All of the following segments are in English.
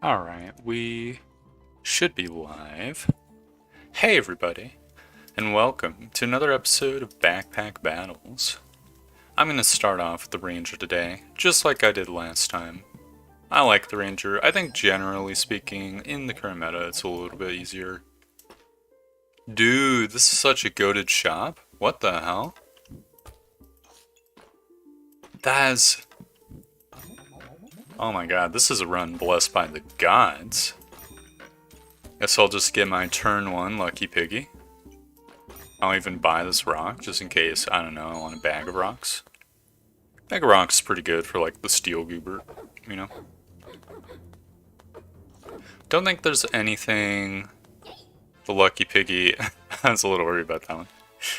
Alright, we should be live. Hey everybody, and welcome to another episode of Backpack Battles. I'm going to start off with the Ranger today, just like I did last time. I like the Ranger. I think generally speaking, in the current meta, it's a little bit easier. Dude, this is such a goated shop. What the hell? That is... Oh my god, this is a run blessed by the gods. Guess I'll just get my turn 1 Lucky Piggy. I'll even buy this rock, just in case, I don't know, I want a bag of rocks. Bag of rocks is pretty good for like the steel goober, you know? Don't think there's anything... The Lucky Piggy... I was a little worried about that one.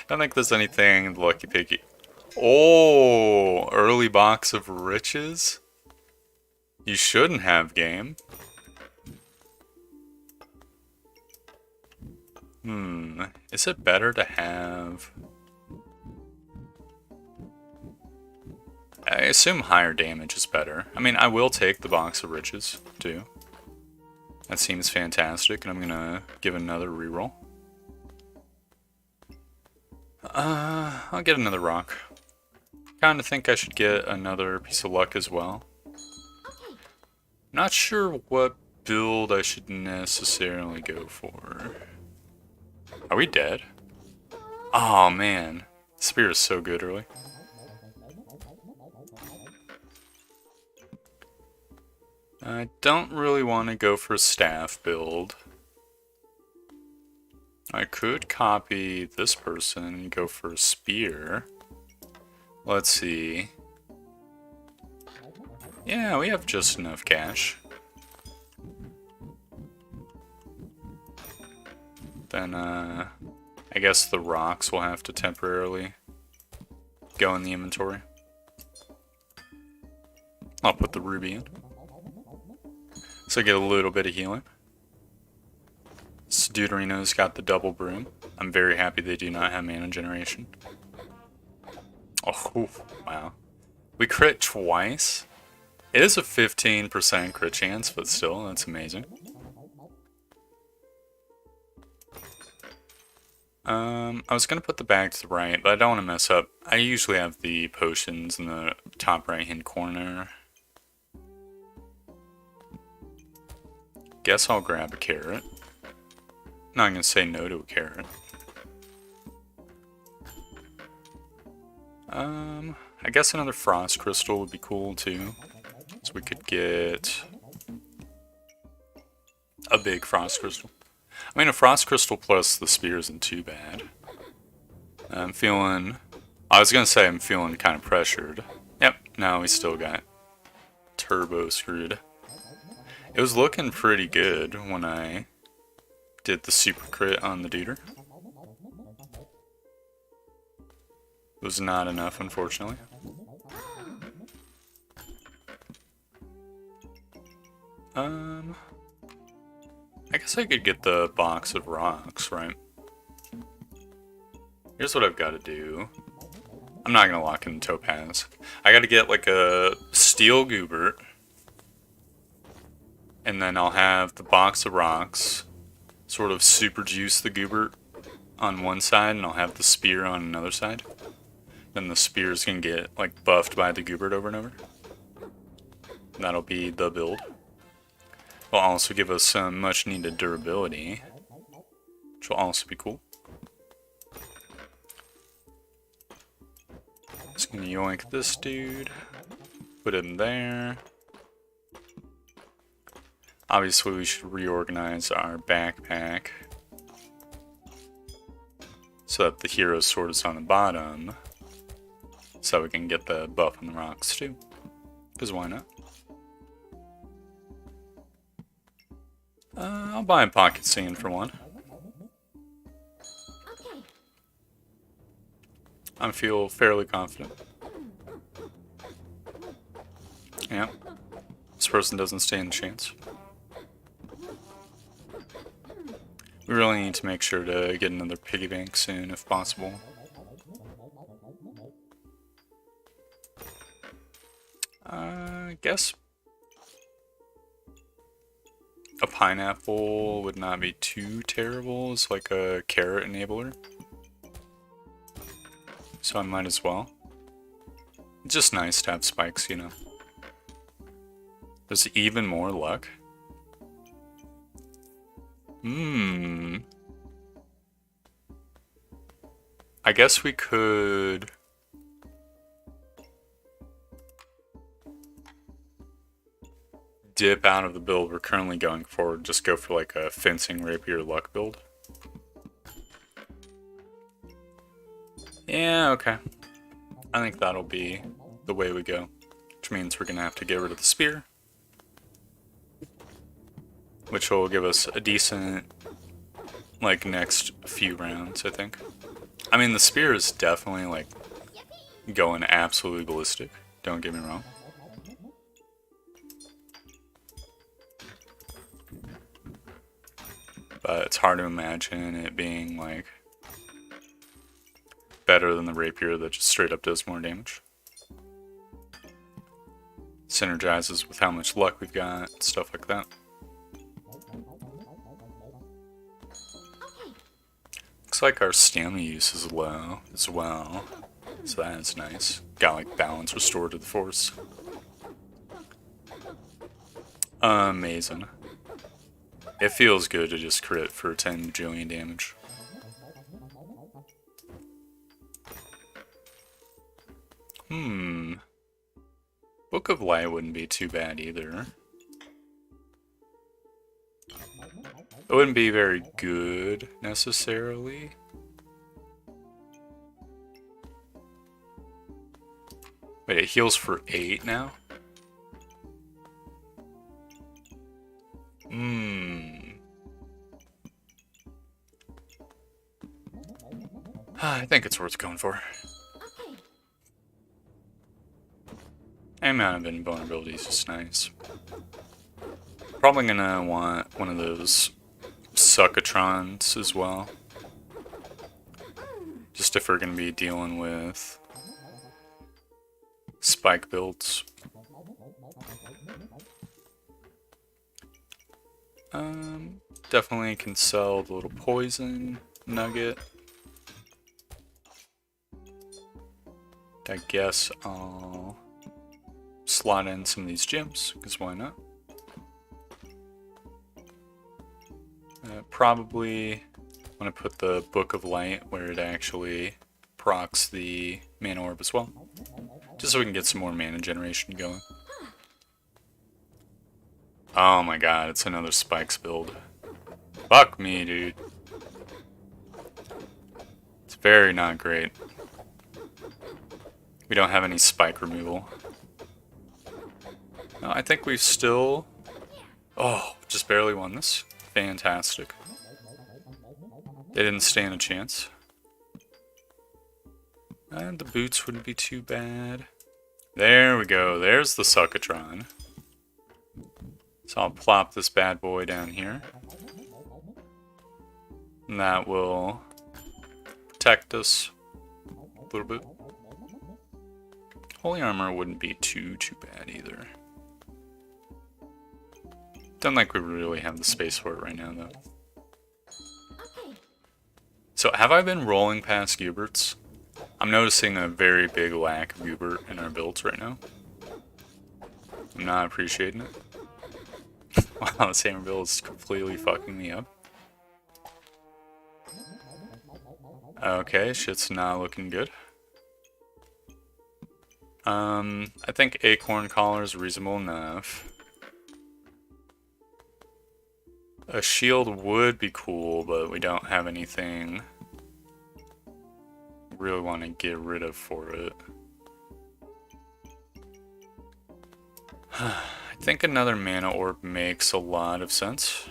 Don't think there's anything the Lucky Piggy... Oh! Early box of riches? You shouldn't have, game. Is it better to have... I assume higher damage is better. I mean, I will take the box of riches, too. That seems fantastic, and I'm gonna give another reroll. I'll get another rock. Kinda think I should get another piece of luck as well. Not sure what build I should necessarily go for. Are we dead? Oh man, Spear is so good early. I don't really want to go for a staff build. I could copy this person and go for a spear. Let's see. Yeah, we have just enough cash. Then, I guess the rocks will have to temporarily go in the inventory. I'll put the ruby in. So I get a little bit of healing. Deuterino's got the double broom. I'm very happy they do not have mana generation. Oh, wow. We crit twice? It is a 15% crit chance, but still, that's amazing. I was gonna put the bag to the right, but I don't want to mess up. I usually have the potions in the top right-hand corner. Guess I'll grab a carrot. Not gonna say no to a carrot. I guess another frost crystal would be cool too. So we could get a big frost crystal. I mean, a frost crystal plus the spear isn't too bad. I'm feeling... I was gonna say I'm feeling kind of pressured. Yep, no, we still got turbo screwed. It was looking pretty good when I did the super crit on the Deuter. It was not enough, unfortunately. I guess I could get the box of rocks, right? Here's what I've got to do. I'm not going to lock in the topaz. I got to get like a steel goober. And then I'll have the box of rocks sort of super juice the goober on one side, and I'll have the spear on another side. Then the spear's going to get like buffed by the goober over and over. And that'll be the build. Will also give us some much needed durability, which will also be cool. Just gonna yoink this dude, put him there. Obviously we should reorganize our backpack so that the hero sword is on the bottom, so we can get the buff on the rocks too, because why not? I'll buy a pocket sand for one. I feel fairly confident. Yeah. This person doesn't stand a chance. We really need to make sure to get another piggy bank soon if possible. I guess pineapple would not be too terrible as like a carrot enabler. So I might as well. It's just nice to have spikes, you know. There's even more luck. I guess we could... dip out of the build we're currently going for, just go for like a fencing rapier luck build. Yeah, okay. I think that'll be the way we go. Which means we're gonna have to get rid of the spear. Which will give us a decent, like, next few rounds, I think. I mean, the spear is definitely, like, going absolutely ballistic. Don't get me wrong. But it's hard to imagine it being, like, better than the rapier that just straight up does more damage. Synergizes with how much luck we've got, stuff like that. Looks like our stamina use is low as well, so that is nice. Got like balance restored to the force. Amazing. It feels good to just crit for 10 bajillion damage. Book of Light wouldn't be too bad either. It wouldn't be very good, necessarily. Wait, it heals for 8 now? I think it's worth going for. Amount of invulnerability is nice. Probably gonna want one of those suckatrons as well. Just if we're gonna be dealing with spike builds. Definitely can sell the little poison nugget. I guess I'll slot in some of these gems, because why not? Probably want to put the Book of Light where it actually procs the mana orb as well. Just so we can get some more mana generation going. Oh my god, it's another spikes build. Fuck me, dude. It's very not great. We don't have any spike removal. No, I think we've still... Oh, just barely won this. Fantastic. They didn't stand a chance. And the boots wouldn't be too bad. There we go. There's the Suckatron. So I'll plop this bad boy down here. And that will protect us a little bit. Holy armor wouldn't be too bad either. Don't think we really have the space for it right now, though. So, have I been rolling past Guberts? I'm noticing a very big lack of Gubert in our builds right now. I'm not appreciating it. Wow, this hammer build is completely fucking me up. Okay, shit's not looking good. I think Acorn Collar is reasonable enough. A shield would be cool, but we don't have anything really want to get rid of for it. I think another mana orb makes a lot of sense.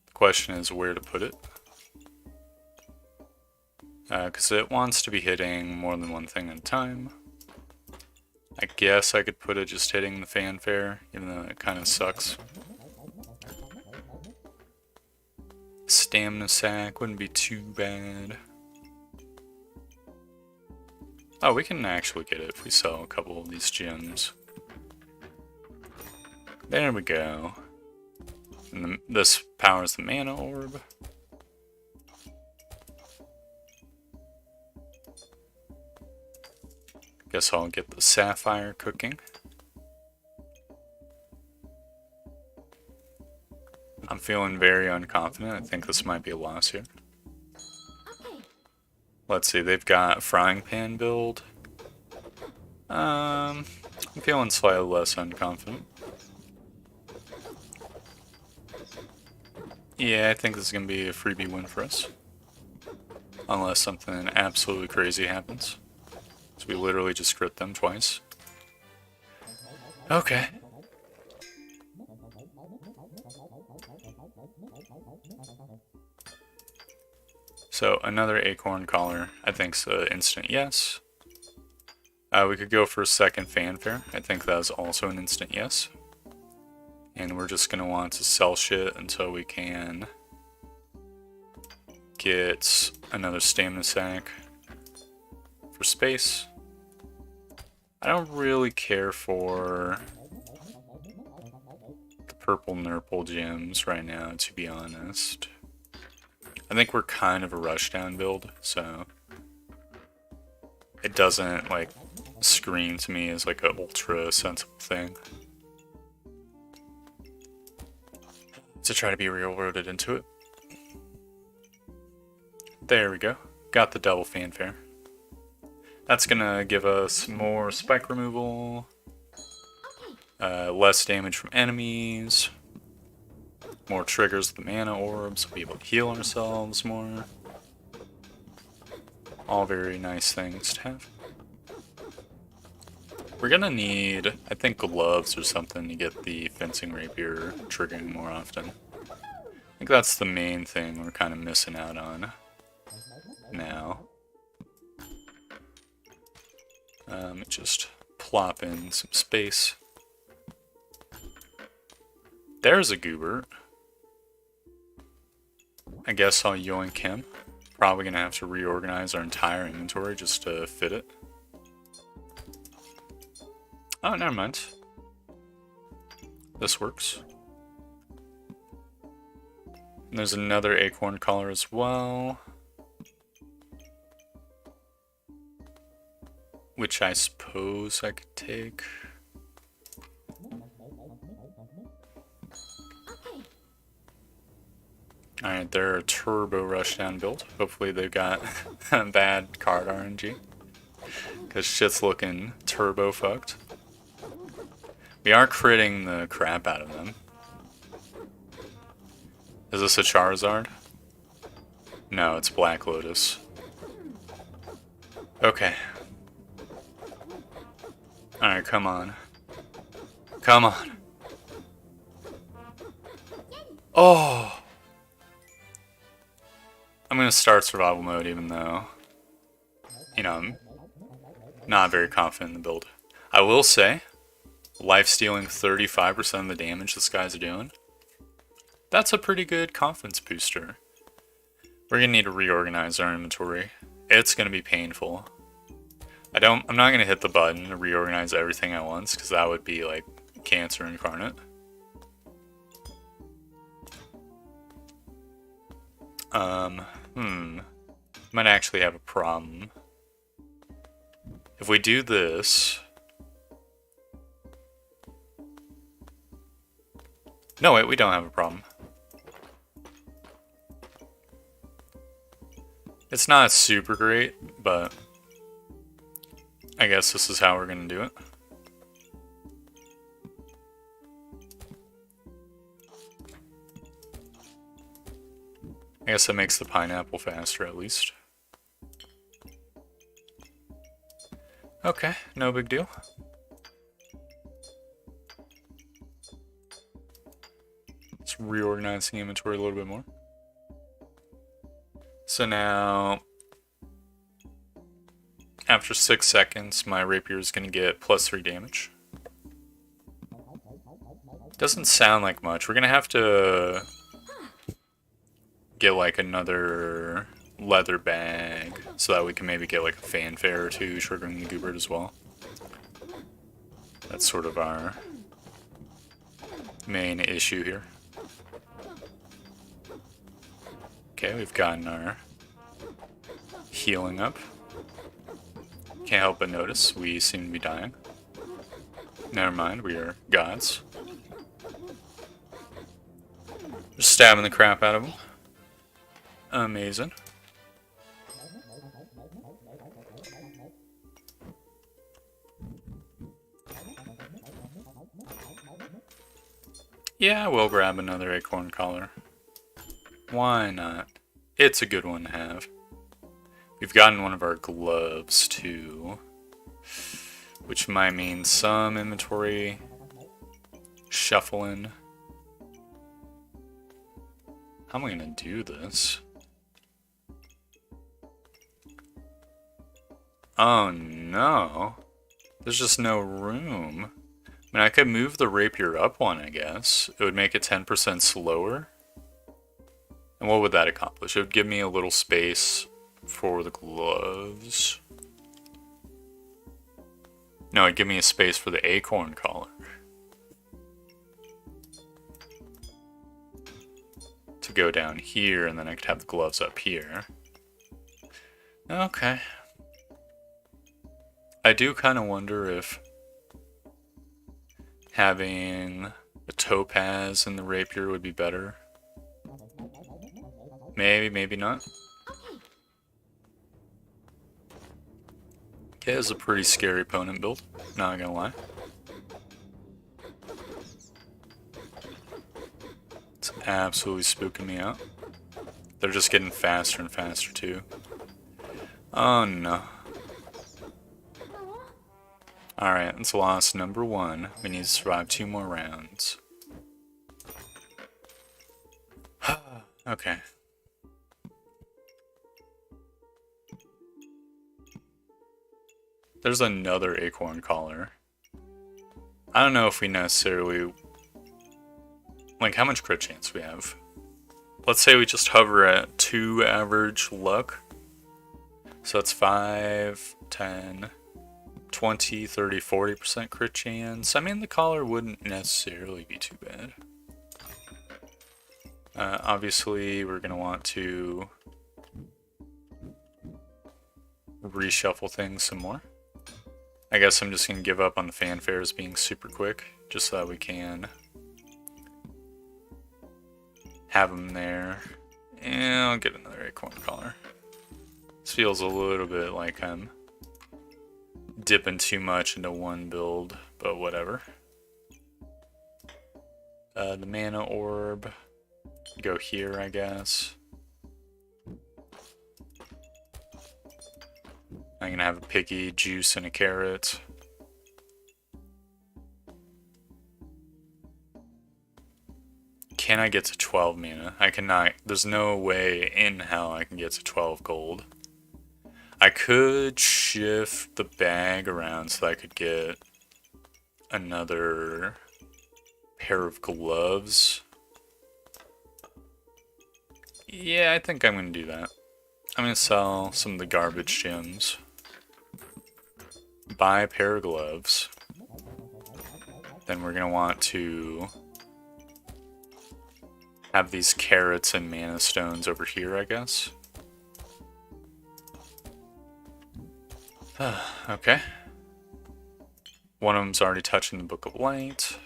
The question is where to put it. Because it wants to be hitting more than one thing at a time. I guess I could put it just hitting the fanfare, even though it kind of sucks. Stamina sack wouldn't be too bad. Oh, we can actually get it if we sell a couple of these gems. There we go. And this powers the mana orb. Guess I'll get the sapphire cooking. I'm feeling very unconfident. I think this might be a loss here. Let's see, they've got frying pan build. I'm feeling slightly less unconfident. Yeah, I think this is going to be a freebie win for us. Unless something absolutely crazy happens. So we literally just crit them twice. Okay. So another acorn collar, I think's an instant yes. We could go for a second fanfare. I think that was also an instant yes. And we're just going to want to sell shit until we can get another stamina sack for space. I don't really care for the purple nurple gems right now, to be honest. I think we're kind of a rushdown build, so it doesn't like scream to me as like an ultra sensible thing to try to be railroaded into it. There we go. Got the double fanfare. That's gonna give us more spike removal, less damage from enemies, more triggers of the mana orbs, we'll be able to heal ourselves more. All very nice things to have. We're gonna need, I think, gloves or something to get the fencing rapier triggering more often. I think that's the main thing we're kind of missing out on now. Just plop in some space. There's a goober. I guess I'll yoink him. Probably gonna have to reorganize our entire inventory just to fit it. Oh, never mind. This works. And there's another acorn collar as well, which I suppose I could take. Alright, they're a turbo rushdown build. Hopefully they've got bad card RNG, because shit's looking turbo fucked. We are critting the crap out of them. Is this a Charizard? No, it's Black Lotus. Okay. Alright, come on. Come on. Oh! I'm gonna start survival mode even though, you know, I'm not very confident in the build. I will say, life-stealing 35% of the damage this guy's doing, that's a pretty good confidence booster. We're gonna need to reorganize our inventory. It's gonna be painful. I'm not gonna hit the button to reorganize everything at once, because that would be like cancer incarnate. Might actually have a problem. If we do this... No, wait, we don't have a problem. It's not super great, but I guess this is how we're gonna do it. I guess that makes the pineapple faster at least. Okay, no big deal. Let's reorganize the inventory a little bit more. So now, after 6 seconds, my rapier is going to get +3 damage. Doesn't sound like much. We're going to have to get like another leather bag so that we can maybe get like a fanfare or two triggering the Goobert as well. That's sort of our main issue here. Okay, we've gotten our healing up. Can't help but notice we seem to be dying. Never mind, we are gods. Just stabbing the crap out of them. Amazing. Yeah, we'll grab another acorn collar. Why not? It's a good one to have. We've gotten one of our gloves too, which might mean some inventory shuffling. How am I gonna do this? Oh no. There's just no room. I mean, I could move the rapier up one, I guess. It would make it 10% slower. And what would that accomplish? It would give me a little space for the gloves. No, it'd give me a space for the acorn collar. To go down here, and then I could have the gloves up here. Okay. I do kind of wonder if having a topaz in the rapier would be better. Maybe, maybe not. Okay, it's a pretty scary opponent build, not gonna lie. It's absolutely spooking me out. They're just getting faster and faster too. Oh no. Alright, that's loss number 1. We need to survive 2 more rounds. Okay. There's another acorn collar. I don't know if we necessarily... Like, how much crit chance we have? Let's say we just hover at 2 average luck. So that's 5, 10... 20, 30, 40% crit chance. I mean, the collar wouldn't necessarily be too bad. Obviously, we're going to want to reshuffle things some more. I guess I'm just going to give up on the fanfares being super quick, just so that we can have them there. And I'll get another acorn collar. This feels a little bit like I'm dipping too much into one build, but whatever. The mana orb, go here, I guess. I'm gonna have a piggy, juice, and a carrot. Can I get to 12 mana? I cannot. There's no way in hell I can get to 12 gold. I could shift the bag around so I could get another pair of gloves. Yeah, I think I'm going to do that. I'm going to sell some of the garbage gems. Buy a pair of gloves. Then we're going to want to have these carrots and mana stones over here, I guess. Okay. One of them's already touching the Book of Light.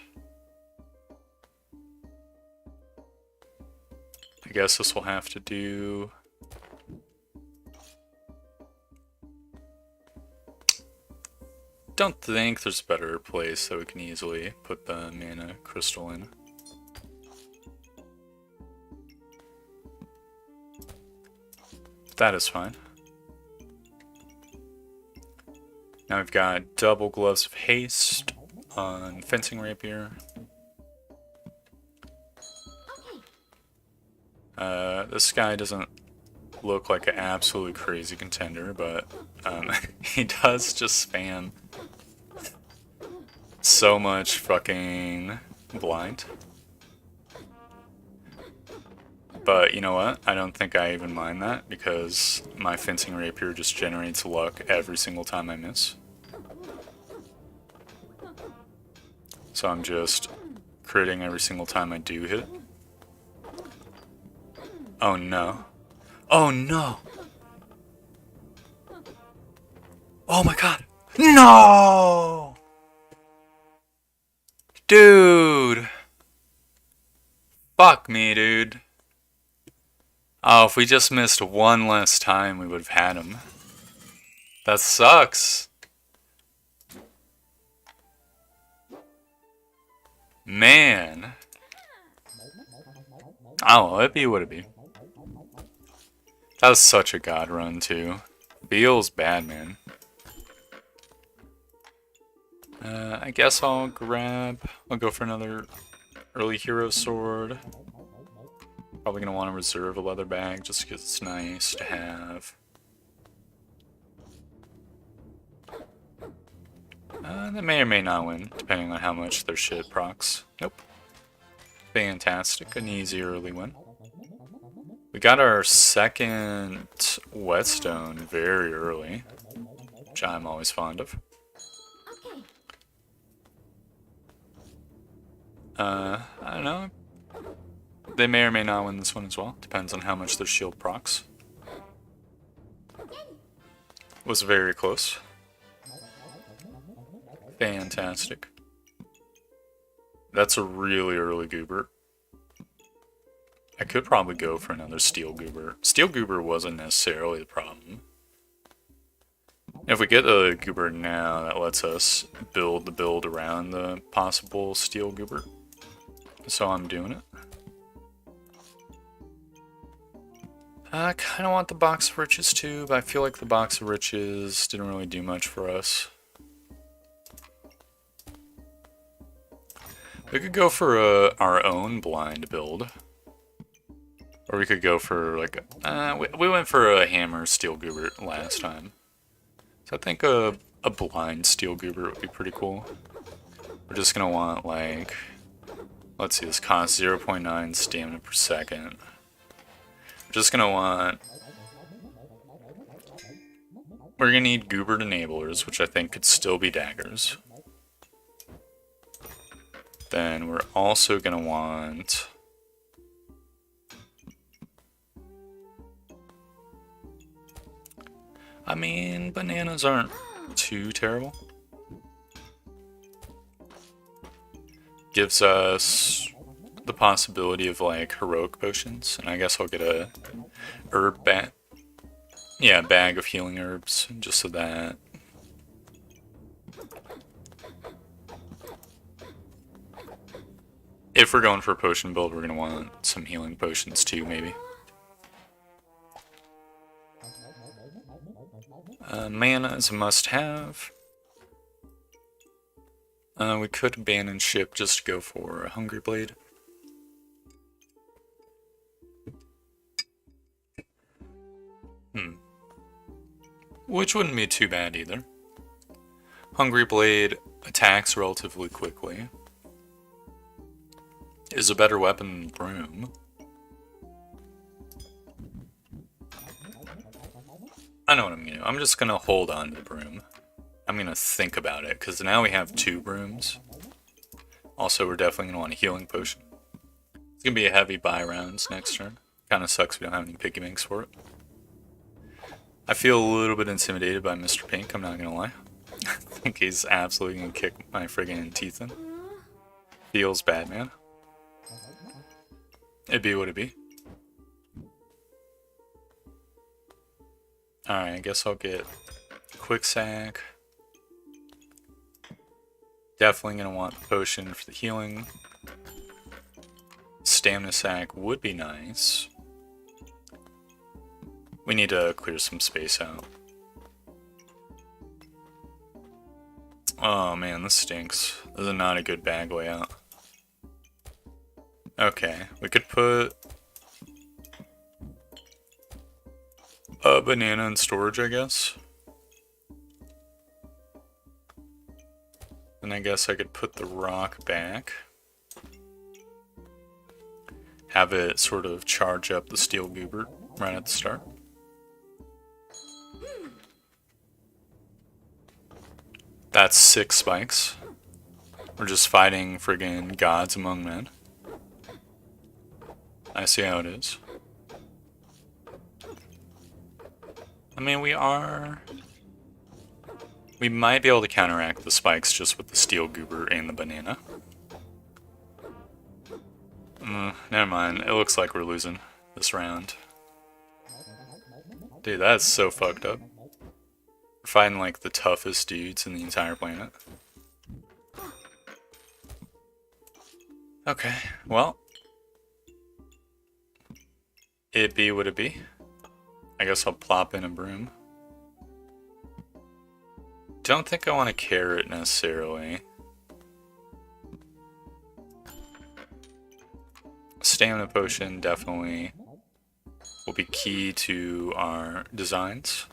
I guess this will have to do... Don't think there's a better place that we can easily put the mana crystal in. That is fine. Now we've got double gloves of haste on fencing rapier. This guy doesn't look like an absolutely crazy contender, but he does just spam so much fucking blind. But you know what? I don't think I even mind that, because my fencing rapier just generates luck every single time I miss. So I'm just critting every single time I do hit. Oh no. Oh no! Oh my god! No! Dude! Fuck me, dude. Oh, if we just missed one less time, we would have had him. That sucks. Man. Oh, it'd be what it'd be. That was such a god run, too. Feels bad, man. I guess I'll go for another early hero sword. Probably gonna want to reserve a leather bag just because it's nice to have. They may or may not win, depending on how much their shit procs. Nope. Fantastic, an easy early win. We got our second whetstone very early, which I'm always fond of. I don't know. They may or may not win this one as well. Depends on how much their shield procs. Was very close. Fantastic. That's a really early goober. I could probably go for another steel goober. Steel goober wasn't necessarily the problem. If we get a goober now, that lets us build the build around the possible steel goober. So I'm doing it. I kind of want the box of riches too, but I feel like the box of riches didn't really do much for us. We could go for our own blind build. Or we could go for like, we went for a hammer steel goober last time. So I think a blind steel goober would be pretty cool. We're just gonna want like, let's see, this costs 0.9 stamina per second. We're just gonna want, we're gonna need goober enablers, which I think could still be daggers. Then we're also gonna want I mean, bananas aren't too terrible. Gives us the possibility of like heroic potions, and I guess I'll get a herb bag. Yeah, a bag of healing herbs, just so that. If we're going for a potion build, we're gonna want some healing potions too, maybe. Mana is a must-have. We could abandon ship just to go for a Hungry Blade. Which wouldn't be too bad either. Hungry Blade attacks relatively quickly. Is a better weapon than Broom. I know what I'm gonna do. I'm just gonna hold on to the broom. I'm gonna think about it, because now we have 2 brooms. Also, we're definitely gonna want a healing potion. It's gonna be a heavy buy rounds next turn. Kinda sucks we don't have any piggy banks for it. I feel a little bit intimidated by Mr. Pink, I'm not gonna lie. I think he's absolutely gonna kick my friggin' teeth in. Feels bad, man. It'd be what it'd be. Alright, I guess I'll get quick sack. Definitely gonna want the potion for the healing. Stamina sack would be nice. We need to clear some space out. Oh man, this stinks. This is not a good bag layout. Okay, we could put a banana in storage, I guess. And I guess I could put the rock back. Have it sort of charge up the steel goober right at the start. That's 6 spikes. We're just fighting friggin' gods among men. I see how it is. I mean, we might be able to counteract the spikes just with the steel goober and the banana. Never mind. It looks like we're losing this round. Dude, that's so fucked up. We're fighting like the toughest dudes in the entire planet. Okay, well. It be what it be. I guess I'll plop in a broom. Don't think I want a carrot necessarily. Stamina potion definitely will be key to our designs.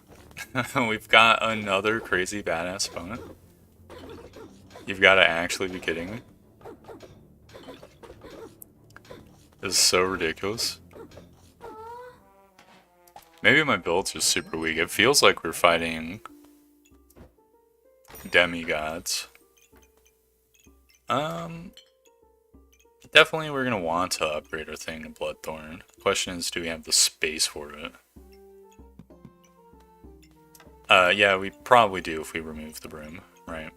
We've got another crazy badass opponent. You've got to actually be kidding me. This is so ridiculous. Maybe my builds are super weak. It feels like we're fighting demigods. Definitely we're going to want to upgrade our thing to Bloodthorn. The question is, do we have the space for it? Yeah, we probably do if we remove the broom, right?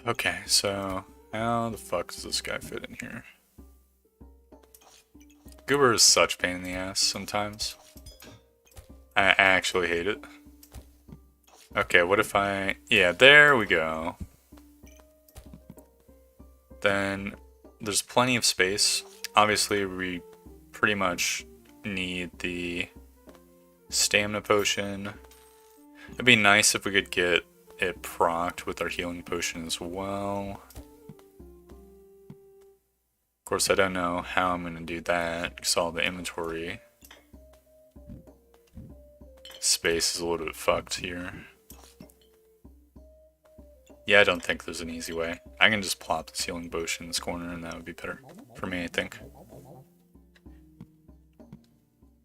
Okay, so how the fuck does this guy fit in here? Goober is such a pain in the ass sometimes. I actually hate it. Okay, what if I... Yeah, there we go. Then there's plenty of space. Obviously, we pretty much need the stamina potion. It'd be nice if we could get it procced with our healing potion as well. Of course, I don't know how I'm going to do that because all the inventory space is a little bit fucked here. Yeah, I don't think there's an easy way. I can just plop the healing potion in this corner and that would be better for me, I think.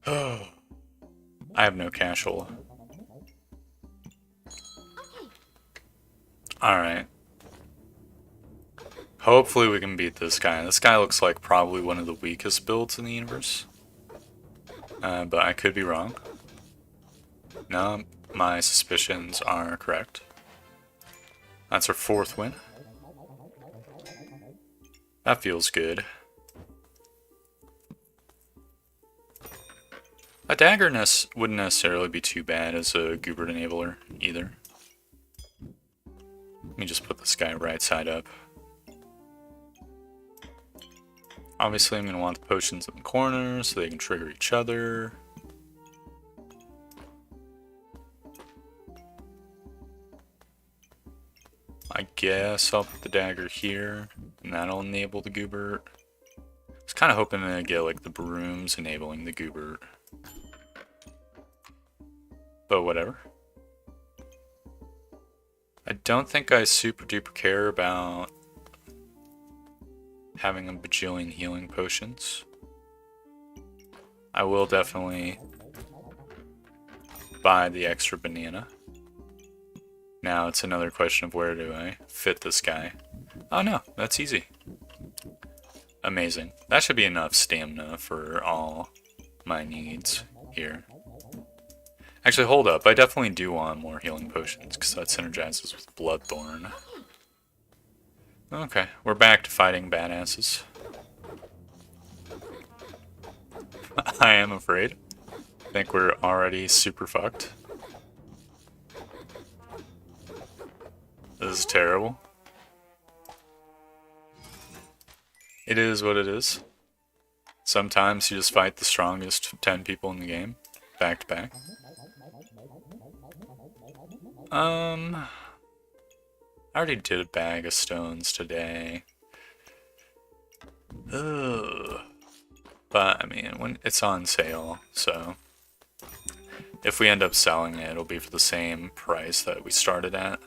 Oh, I have no casual. Alright. Hopefully we can beat this guy. This guy looks like probably one of the weakest builds in the universe. But I could be wrong. No, my suspicions are correct. That's our 4th win. That feels good. A dagger wouldn't necessarily be too bad as a Goobert enabler either. Let me just put this guy right side up. Obviously I'm going to want the potions in the corner so they can trigger each other. I guess I'll put the dagger here, and that'll enable the Goobert. I was kind of hoping to get like the brooms enabling the Goobert. But whatever. I don't think I super duper care about having a bajillion healing potions. I will definitely buy the extra banana. Now it's another question of where do I fit this guy. Oh no, that's easy. Amazing. That should be enough stamina for all my needs here. Actually, hold up. I definitely do want more healing potions because that synergizes with Bloodthorn. Okay, we're back to fighting badasses. I am afraid. I think we're already super fucked. This is terrible. It is what it is. Sometimes you just fight the strongest 10 people in the game, back to back. I already did a bag of stones today. Ugh. But, I mean, when it's on sale, so if we end up selling it, it'll be for the same price that we started at.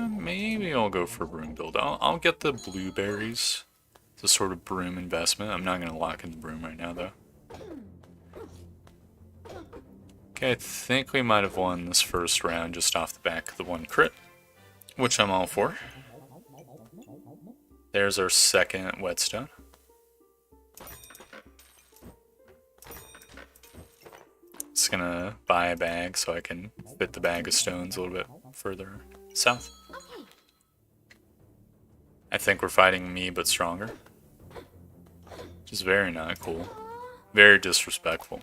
Maybe I'll go for a broom build. I'll get the blueberries. It's a sort of broom investment. I'm not going to lock in the broom right now, though. Okay, I think we might have won this first round just off the back of the one crit, which I'm all for. There's our second whetstone. Just gonna buy a bag so I can fit the bag of stones a little bit further south. I think we're fighting me, but stronger. Which is very not cool. Very disrespectful.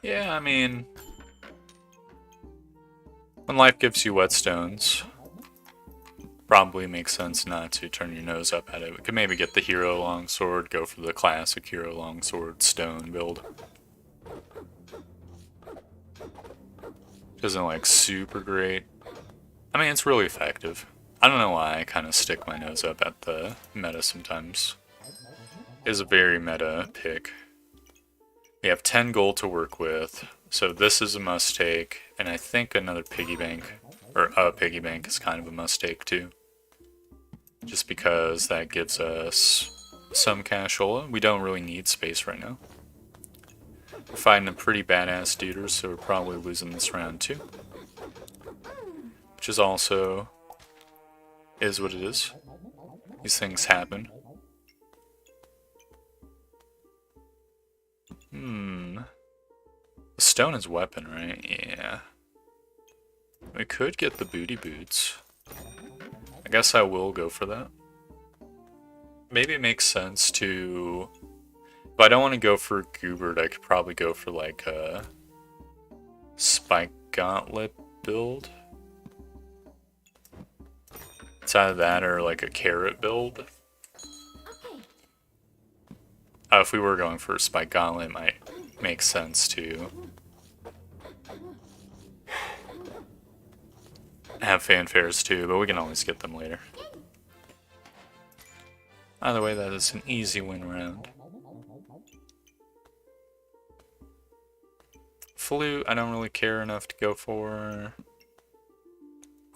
Yeah, I mean, when life gives you whetstones, probably makes sense not to turn your nose up at it. We could maybe get the hero longsword, go for the classic hero longsword stone build. Isn't like super great. I mean, it's really effective. I don't know why I kind of stick my nose up at the meta sometimes. It is a very meta pick. We have 10 gold to work with, so this is a must take, and I think another piggy bank, or a piggy bank is kind of a must take too. Just because that gives us some cashola. We don't really need space right now. We're fighting a pretty badass duder, so we're probably losing this round too. Which is also, is what it is. These things happen. The stone is weapon, right? Yeah. We could get the booty boots. I guess I will go for that. Maybe it makes sense to... If I don't want to go for Goobert, I could probably go for like a Spike Gauntlet build. It's either that or like a Carrot build. If we were going for a Spike Gauntlet, it might make sense to have fanfares too, but we can always get them later. Either way, that is an easy win round. Flute, I don't really care enough to go for.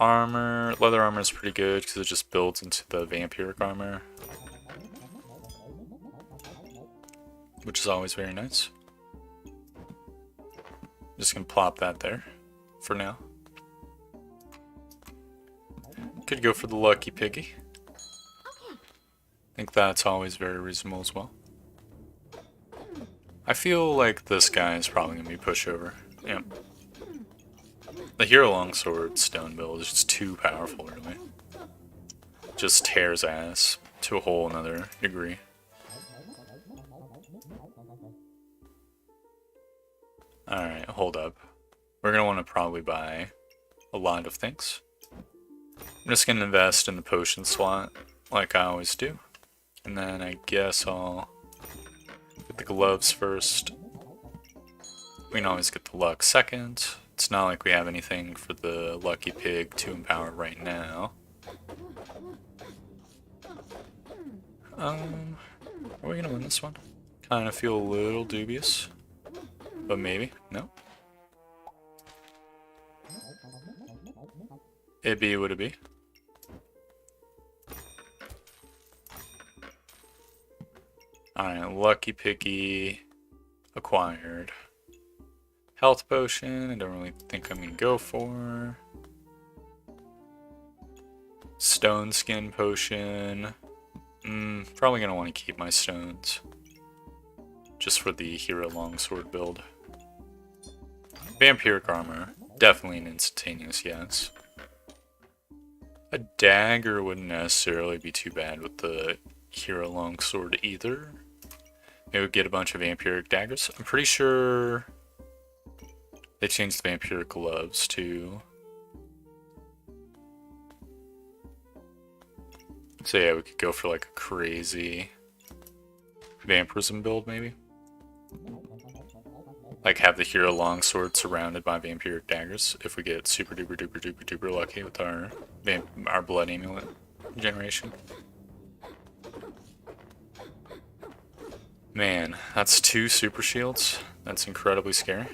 Armor, leather armor is pretty good because it just builds into the vampiric armor, which is always very nice. Just gonna plop that there for now. Could go for the lucky piggy. I think that's always very reasonable as well. I feel like this guy is probably going to be pushover. Yep. The hero longsword stone build is just too powerful, really. Just tears ass to a whole another degree. Alright, hold up. We're going to want to probably buy a lot of things. I'm just going to invest in the potion slot, like I always do. And then I guess I'll get the gloves first. We can always get the luck second. It's not like we have anything for the lucky pig to empower right now. Are we going to win this one? Kind of feel a little dubious. But maybe. No. It be what it be. Alright, lucky piggy acquired. Health potion, I don't really think I'm gonna go for. Stone skin potion. Probably gonna want to keep my stones. Just for the hero longsword build. Vampiric armor, definitely an instantaneous yes. A dagger wouldn't necessarily be too bad with the hero longsword either. Maybe we'll get a bunch of vampiric daggers. I'm pretty sure they changed the vampiric gloves too. So yeah, we could go for like a crazy vampirism build maybe. Like have the hero longsword surrounded by vampiric daggers if we get super duper duper duper duper lucky with our blood amulet generation. Man, that's 2 super shields. That's incredibly scary.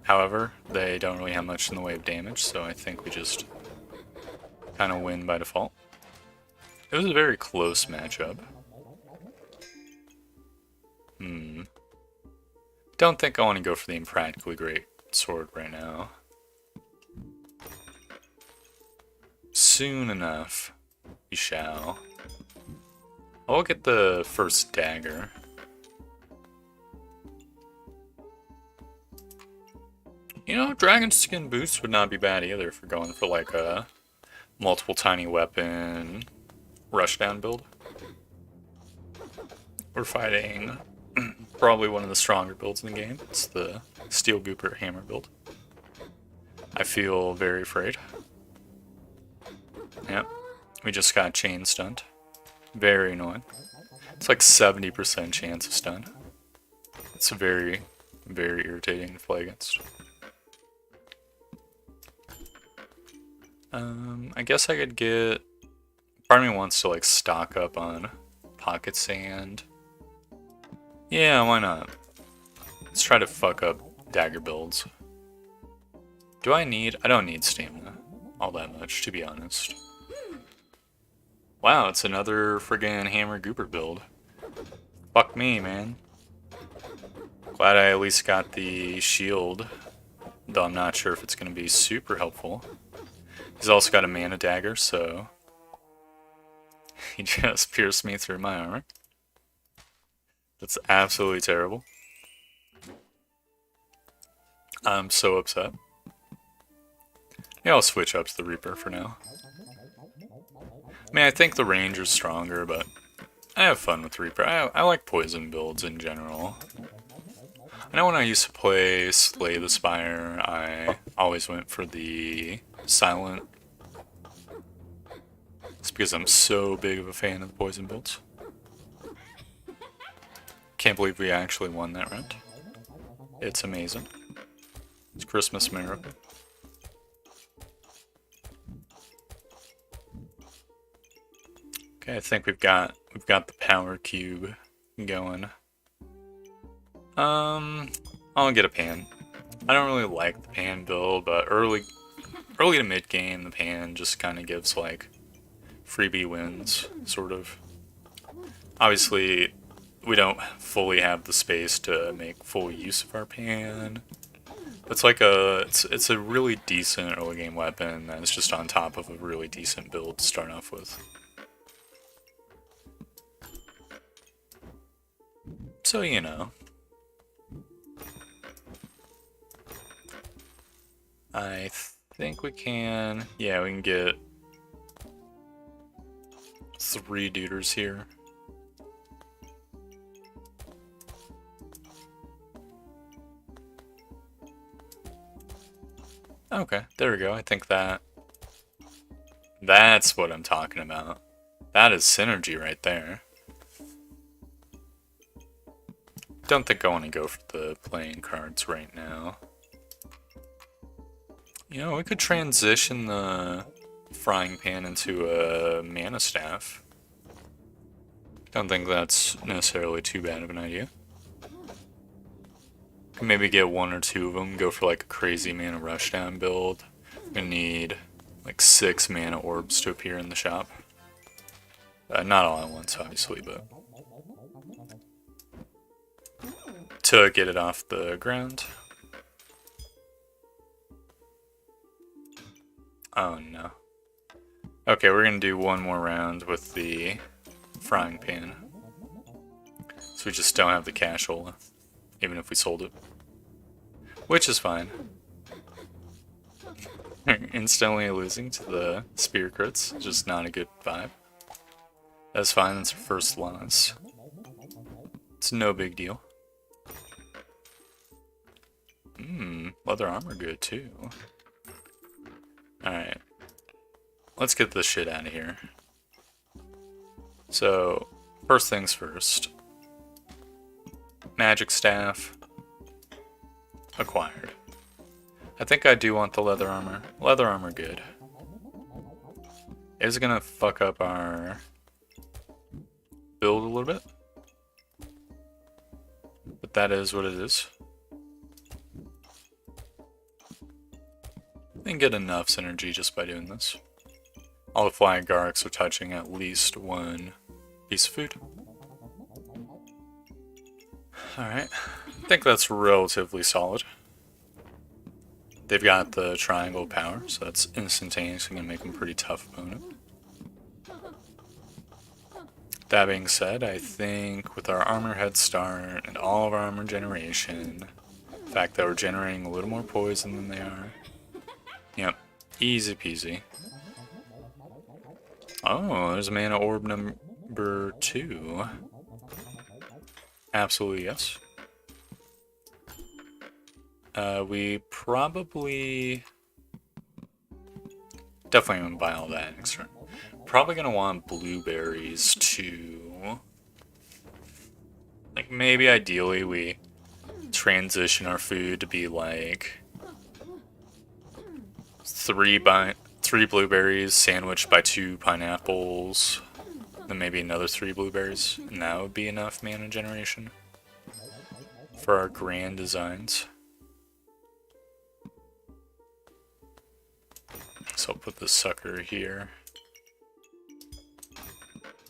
However, they don't really have much in the way of damage, so I think we just kind of win by default. It was a very close matchup. Don't think I want to go for the impractically great sword right now. Soon enough, we shall. I'll get the first dagger. You know, dragon skin boots would not be bad either if we're going for like a multiple tiny weapon rushdown build. We're fighting probably one of the stronger builds in the game. It's the Steel Gooper Hammer build. I feel very afraid. Yep, we just got chain stunned. Very annoying. It's like 70% chance of stun. It's very, very irritating to play against. I guess I could get... Part of me wants to like stock up on pocket sand. Yeah, why not? Let's try to fuck up dagger builds. Do I need... I don't need stamina all that much, to be honest. Wow, it's another friggin' Hammer Gooper build. Fuck me, man. Glad I at least got the shield, though I'm not sure if it's going to be super helpful. He's also got a mana dagger, so... He just pierced me through my armor. That's absolutely terrible. I'm so upset. Yeah, I'll switch up to the Reaper for now. I mean, I think the Ranger's stronger, but I have fun with Reaper. I like poison builds in general. I know when I used to play Slay the Spire, I always went for the Silent. It's because I'm so big of a fan of the poison builds. Can't believe we actually won that round. It's amazing. It's Christmas miracle. Okay, I think we've got the power cube going. I'll get a pan. I don't really like the pan build, but early to mid game, the pan just kind of gives like freebie wins, sort of. Obviously, we don't fully have the space to make full use of our pan. It's like it's a really decent early game weapon that's just on top of a really decent build to start off with. So, you know. I think we can... Yeah, we can get 3 duders here. Okay, there we go. I think that's what I'm talking about. That is synergy right there. Don't think I want to go for the playing cards right now. You know, we could transition the frying pan into a mana staff. Don't think that's necessarily too bad of an idea. Can maybe get 1 or 2 of them, go for like a crazy mana rushdown build. We need like 6 mana orbs to appear in the shop. Not all at once, obviously, but to get it off the ground. Oh no. Okay, we're gonna do one more round with the frying pan. So we just don't have the cashola, even if we sold it. Which is fine. Instantly losing to the spear crits, just not a good vibe. That's fine, that's our first loss. It's no big deal. Leather armor good too. Alright. Let's get this shit out of here. So, first things first. Magic staff. Acquired. I think I do want the leather armor. Leather armor good. Is it gonna fuck up our build a little bit? But that is what it is. I can get enough synergy just by doing this. All the flying garlics are touching at least 1 piece of food. Alright. I think that's relatively solid. They've got the triangle power, so that's instantaneously going to make them a pretty tough opponent. That being said, I think with our armor head start and all of our armor generation, the fact that we're generating a little more poison than they are, yep, easy peasy. Oh, there's mana orb number 2. Absolutely yes. We probably... Definitely gonna buy all that next turn. Probably gonna want blueberries too. Like, maybe ideally we transition our food to be like 3 blueberries sandwiched by 2 pineapples, then maybe another 3 blueberries, and that would be enough mana generation for our grand designs. So I'll put this sucker here.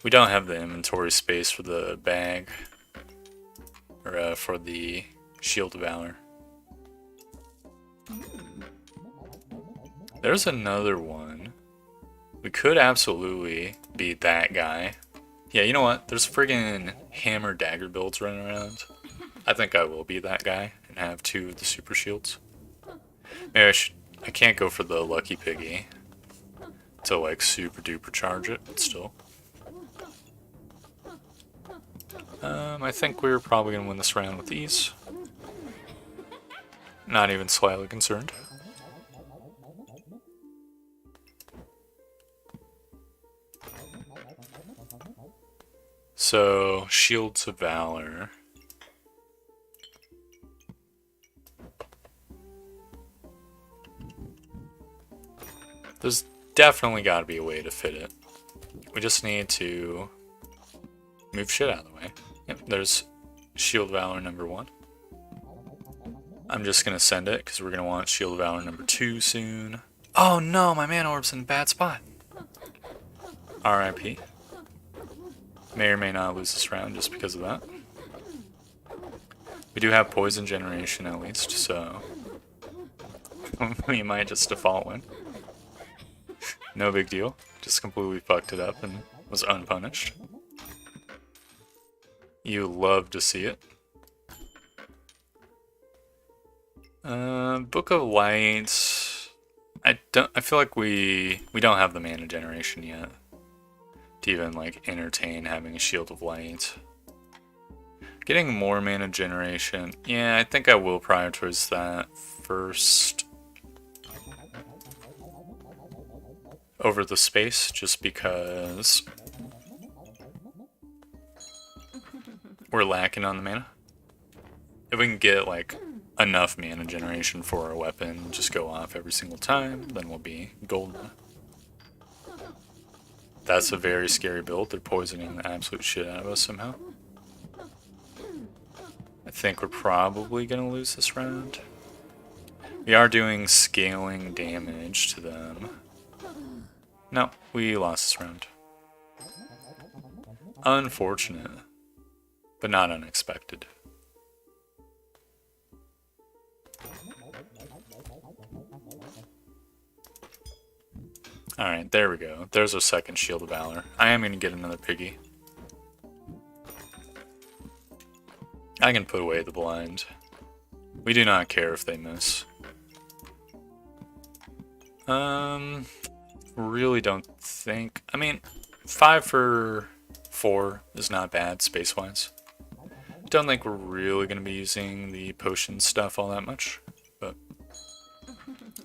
We don't have the inventory space for the bag, or for the Shield of Valor. There's another one. We could absolutely be that guy. Yeah, you know what? There's friggin' hammer dagger builds running around. I think I will be that guy and have 2 of the super shields. Maybe I can't go for the lucky piggy to like super duper charge it, but still. I think we're probably gonna win this round with these. Not even slightly concerned. So, Shields of Valor. There's definitely got to be a way to fit it. We just need to move shit out of the way. Yep, there's Shield of Valor number 1. I'm just going to send it because we're going to want Shield of Valor number 2 soon. Oh no, my mana orb's in a bad spot. RIP. May or may not lose this round just because of that. We do have poison generation at least, so we might just default win. No big deal. Just completely fucked it up and was unpunished. You love to see it. Book of Light. I feel like we don't have the mana generation yet to even like entertain having a Shield of Light. Getting more mana generation. Yeah, I think I will prioritize that first over the space, just because we're lacking on the mana. If we can get like enough mana generation for our weapon, just go off every single time, then we'll be golden. That's a very scary build. They're poisoning the absolute shit out of us somehow. I think we're probably gonna lose this round. We are doing scaling damage to them. No, we lost this round. Unfortunate, but not unexpected. Alright, there we go. There's our second Shield of Valor. I am going to get another piggy. I can put away the blind. We do not care if they miss. Really don't think... I mean, 5 for 4 is not bad, space-wise. Don't think we're really going to be using the potion stuff all that much, but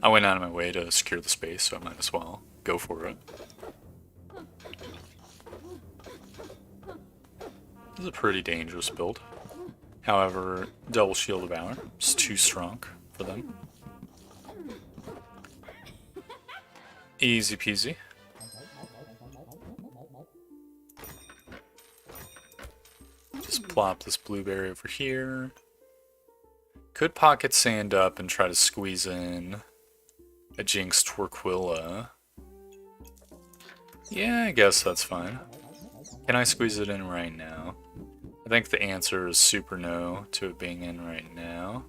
I went out of my way to secure the space, so I might as well go for it. This is a pretty dangerous build. However, double Shield of Valor is too strong for them. Easy peasy. Just plop this blueberry over here. Could pocket sand up and try to squeeze in a Jinx Torquilla. Yeah, I guess that's fine. Can I squeeze it in right now? I think the answer is super no to it being in right now.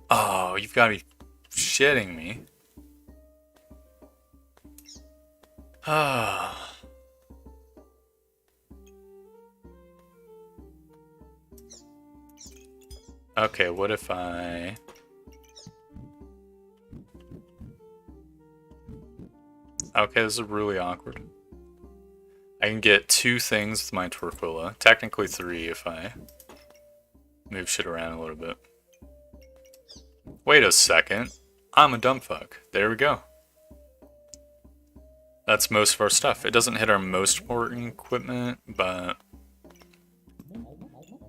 Oh, you've got to be shitting me. Ah. Okay, what if I... Okay, this is really awkward. I can get 2 things with my Torquilla. Technically 3 if I move shit around a little bit. Wait a second. I'm a dumb fuck. There we go. That's most of our stuff. It doesn't hit our most important equipment, but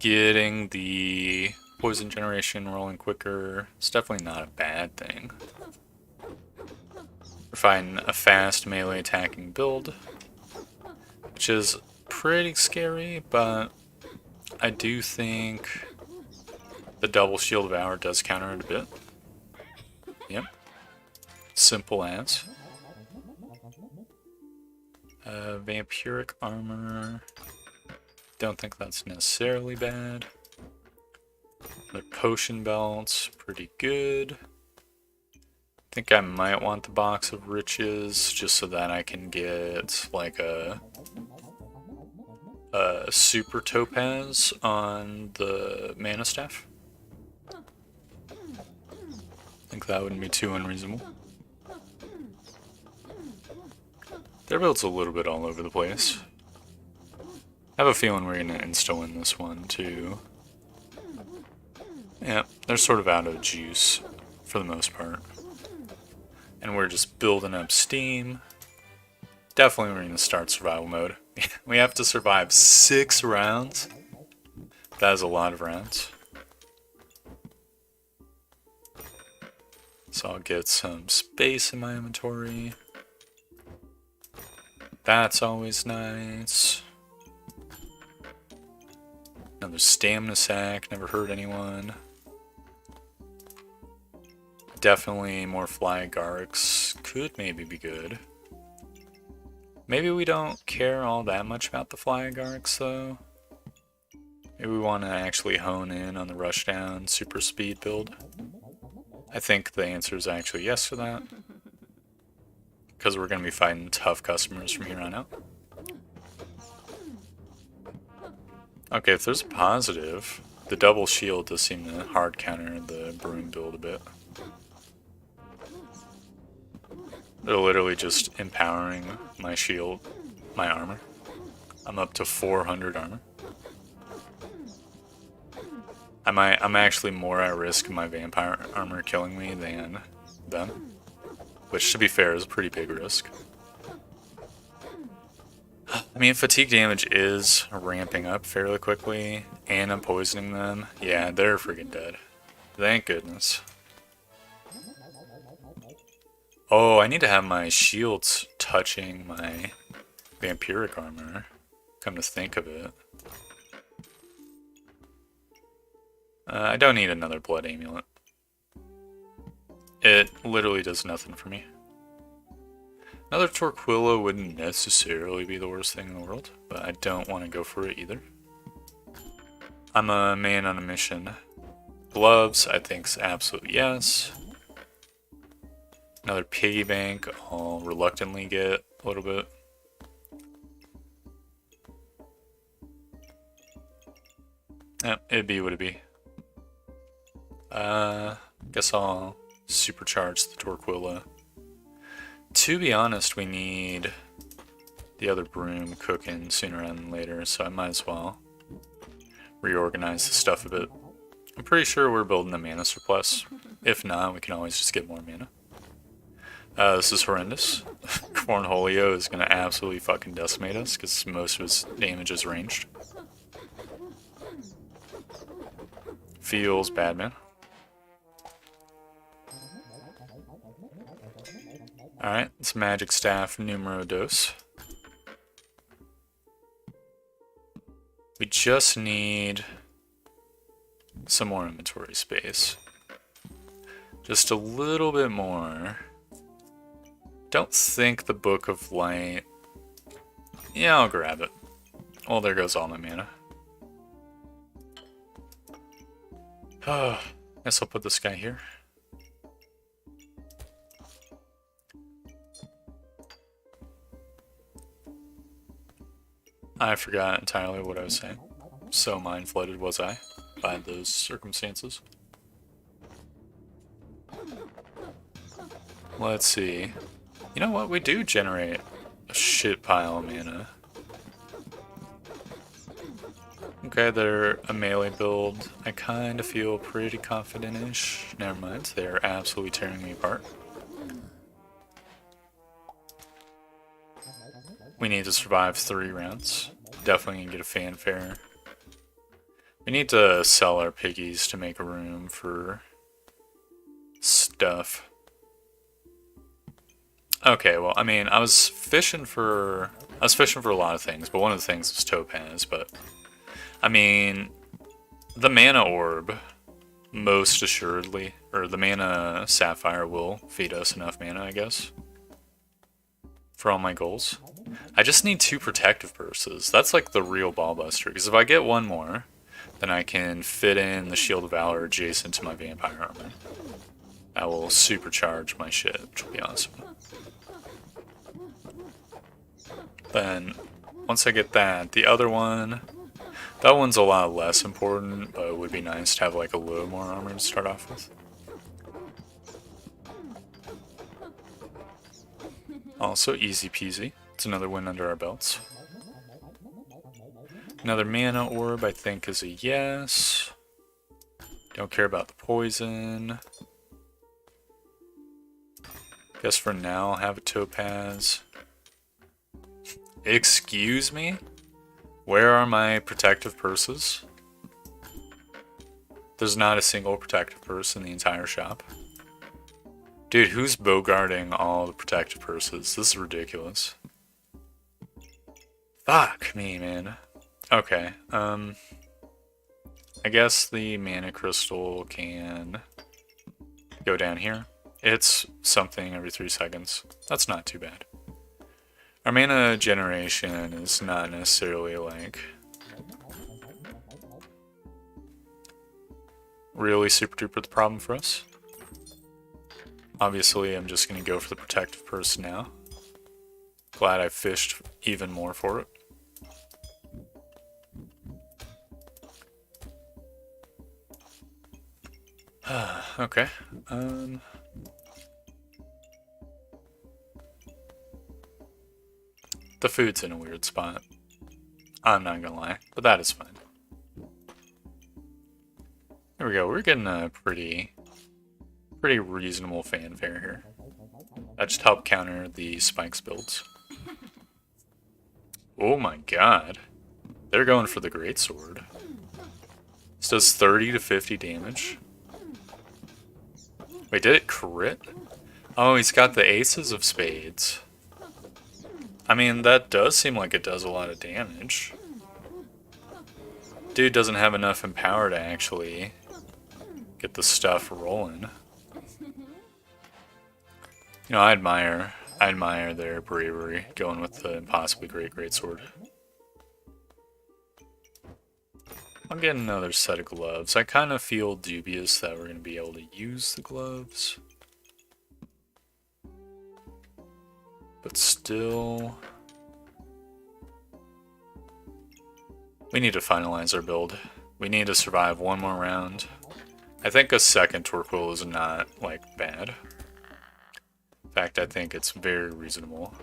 getting the poison generation rolling quicker is definitely not a bad thing. We're fighting a fast melee attacking build, which is pretty scary, but I do think the double shield of Hour does counter it a bit. Yep. Simple as. Vampiric armor. Don't think that's necessarily bad. The potion belts, pretty good. Think I might want the box of riches just so that I can get like a super topaz on the mana staff. I think that wouldn't be too unreasonable. Their build's a little bit all over the place. I have a feeling we're gonna insta-win this one too. Yeah, they're sort of out of juice for the most part. And we're just building up steam. Definitely we're gonna start survival mode. We have to survive 6 rounds. That is a lot of rounds. So I'll get some space in my inventory. That's always nice. Another stamina sack, never hurt anyone. Definitely more fly garks. Could maybe be good. Maybe we don't care all that much about the fly garks though. Maybe we want to actually hone in on the rushdown super speed build. I think the answer is actually yes to that. Because we're going to be fighting tough customers from here on out. Okay, if there's a positive, the double shield does seem to hard counter the broom build a bit. They're literally just empowering my shield, my armor. I'm up to 400 armor. I'm actually more at risk of my vampire armor killing me than them. Which, to be fair, is a pretty big risk. I mean, fatigue damage is ramping up fairly quickly, and I'm poisoning them. Yeah, they're freaking dead. Thank goodness. Oh, I need to have my shields touching my vampiric armor. Come to think of it. I don't need another blood amulet. It literally does nothing for me. Another Torquilla wouldn't necessarily be the worst thing in the world, but I don't want to go for it either. I'm a man on a mission. Gloves, I think's absolute yes. Another piggy bank, I'll reluctantly get a little bit. Yeah, it'd be what it'd be. Guess I'll supercharge the Torquilla. To be honest, we need the other broom cooking sooner rather than later, so I might as well reorganize the stuff a bit. I'm pretty sure we're building a mana surplus. If not, we can always just get more mana. This is horrendous. Cornholio is going to absolutely fucking decimate us because most of his damage is ranged. Feels bad, man. Alright, it's magic staff numero dos. We just need some more inventory space. Just a little bit more. Don't think the Book of Light. Yeah, I'll grab it. Well, there goes all my mana. Guess I'll put this guy here. I forgot entirely what I was saying. So mind-flooded was I by those circumstances. Let's see. You know what? We do generate a shit pile of mana. Okay, they're a melee build. I kind of feel pretty confident-ish. Never mind, they're absolutely tearing me apart. We need to survive 3 rounds. Definitely gonna get a fanfare. We need to sell our piggies to make room for stuff. Okay, well, I mean, I was fishing for a lot of things, but one of the things was topaz, but I mean, the mana orb, most assuredly, or the mana sapphire will feed us enough mana, I guess, for all my goals. I just need 2 protective purses. That's like the real ball buster, because if I get 1 more, then I can fit in the Shield of Valor adjacent to my vampire armor. That will supercharge my shit, which will be awesome. Then, once I get that, the other one, that one's a lot less important, but it would be nice to have like a little more armor to start off with. Also, easy peasy. It's another win under our belts. Another mana orb, I think, is a yes. Don't care about the poison. Guess for now I'll have a topaz. Excuse me? Where are my protective purses? There's not a single protective purse in the entire shop. Dude, who's bogarting all the protective purses? This is ridiculous. Fuck me, man. Okay, I guess the mana crystal can go down here. It's something every 3 seconds. That's not too bad. Our mana generation is not necessarily like really super duper the problem for us. Obviously, I'm just going to go for the protective purse now. Glad I fished even more for it. Okay. The food's in a weird spot. I'm not gonna lie, but that is fine. There we go. We're getting a pretty reasonable fanfare here. That just helped counter the spikes builds. Oh my god. They're going for the greatsword. This does 30 to 50 damage. Wait, did it crit? Oh, he's got the aces of spades. I mean, that does seem like it does a lot of damage. Dude doesn't have enough empower to actually get the stuff rolling. You know, I admire their bravery going with the impossibly great sword. I'll get another set of gloves. I kind of feel dubious that we're going to be able to use the gloves. But still, we need to finalize our build. We need to survive 1 more round. I think a second Torquil is not, like, bad. In fact, I think it's very reasonable.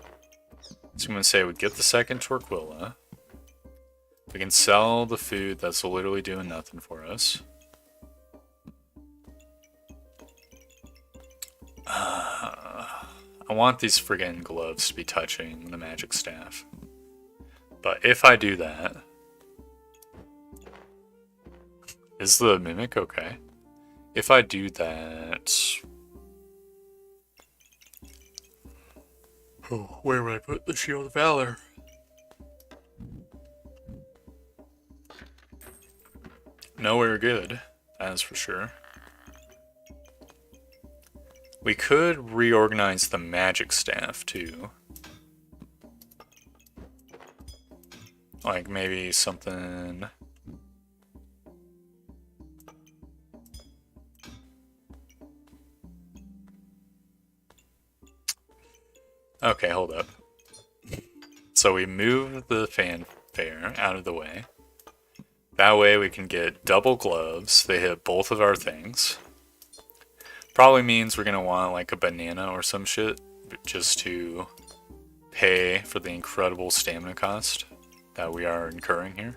So I'm going to say we get the second Torquilla. We can sell the food that's literally doing nothing for us. I want these friggin' gloves to be touching the magic staff. But if I do that... Is the mimic okay? If I do that... Oh, where would I put the Shield of Valor? Nowhere good, that is for sure. We could reorganize the magic staff too. Like maybe something... Okay, hold up. So we move the fanfare out of the way. That way we can get double gloves. They hit both of our things. Probably means we're gonna want like a banana or some shit just to pay for the incredible stamina cost that we are incurring here.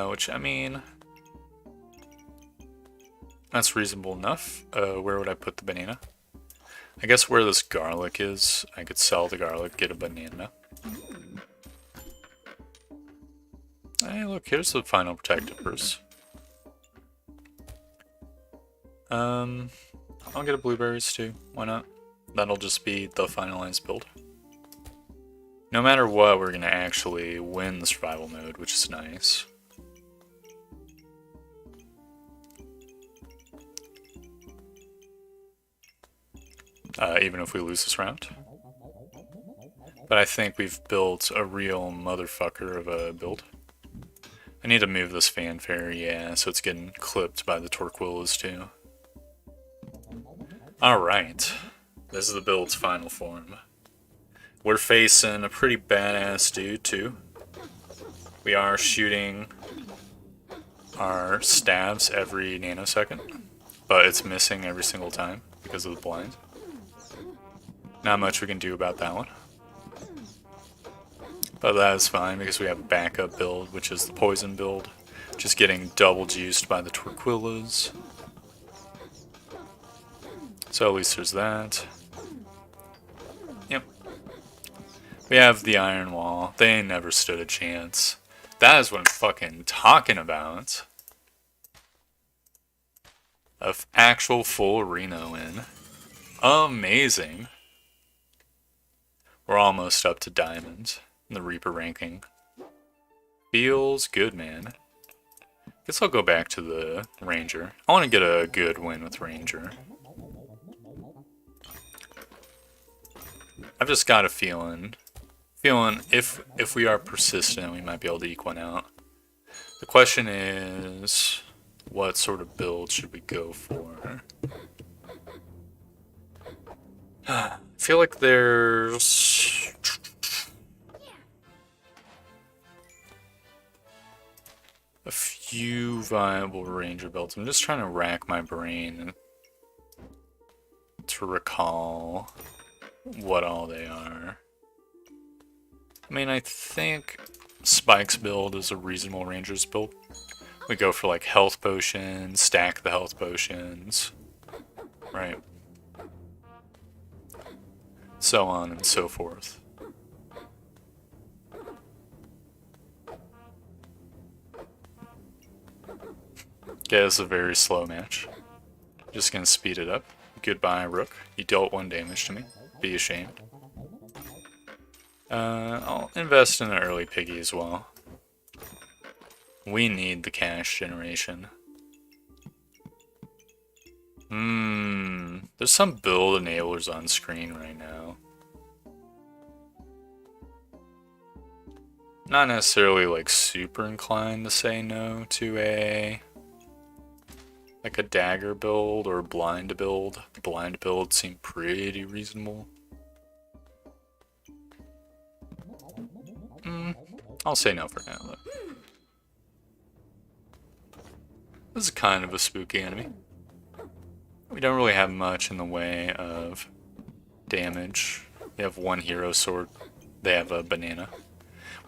Which, I mean, that's reasonable enough. Where would I put the banana? I guess where this garlic is, I could sell the garlic, get a banana. Hey, look, here's the final protective purse. I'll get a blueberries too. Why not? That'll just be the finalized build. No matter what, we're gonna actually win the survival mode, which is nice. Even if we lose this round. But I think we've built a real motherfucker of a build. I need to move this fanfare, yeah, so it's getting clipped by the Torquillas too. Alright, this is the build's final form. We're facing a pretty badass dude too. We are shooting our stabs every nanosecond, but it's missing every single time because of the blind. Not much we can do about that one. But that is fine because we have a backup build, which is the poison build. Just getting double juiced by the Torquillas. So at least there's that. Yep. We have the iron wall. They ain't never stood a chance. That is what I'm fucking talking about. Actual full Reno win. Amazing. We're almost up to diamond in the Reaper ranking. Feels good, man. Guess I'll go back to the Ranger. I want to get a good win with Ranger. I've just got a feeling if we are persistent, we might be able to eke one out. The question is, what sort of build should we go for? I feel like there's a few viable Ranger builds. I'm just trying to rack my brain to recall what all they are. I mean, I think Spike's build is a reasonable Ranger's build. We go for like health potions, stack the health potions, right? So on and so forth. Okay, this is a very slow match. Just gonna speed it up. Goodbye, Rook. You dealt 1 damage to me. Be ashamed. I'll invest in an early piggy as well. We need the cash generation. There's some build enablers on screen right now. Not necessarily like super inclined to say no to a like a dagger build or blind build. The blind build seemed pretty reasonable. I'll say no for now though. This is kind of a spooky enemy. We don't really have much in the way of damage. We have 1 hero sword. They have a banana.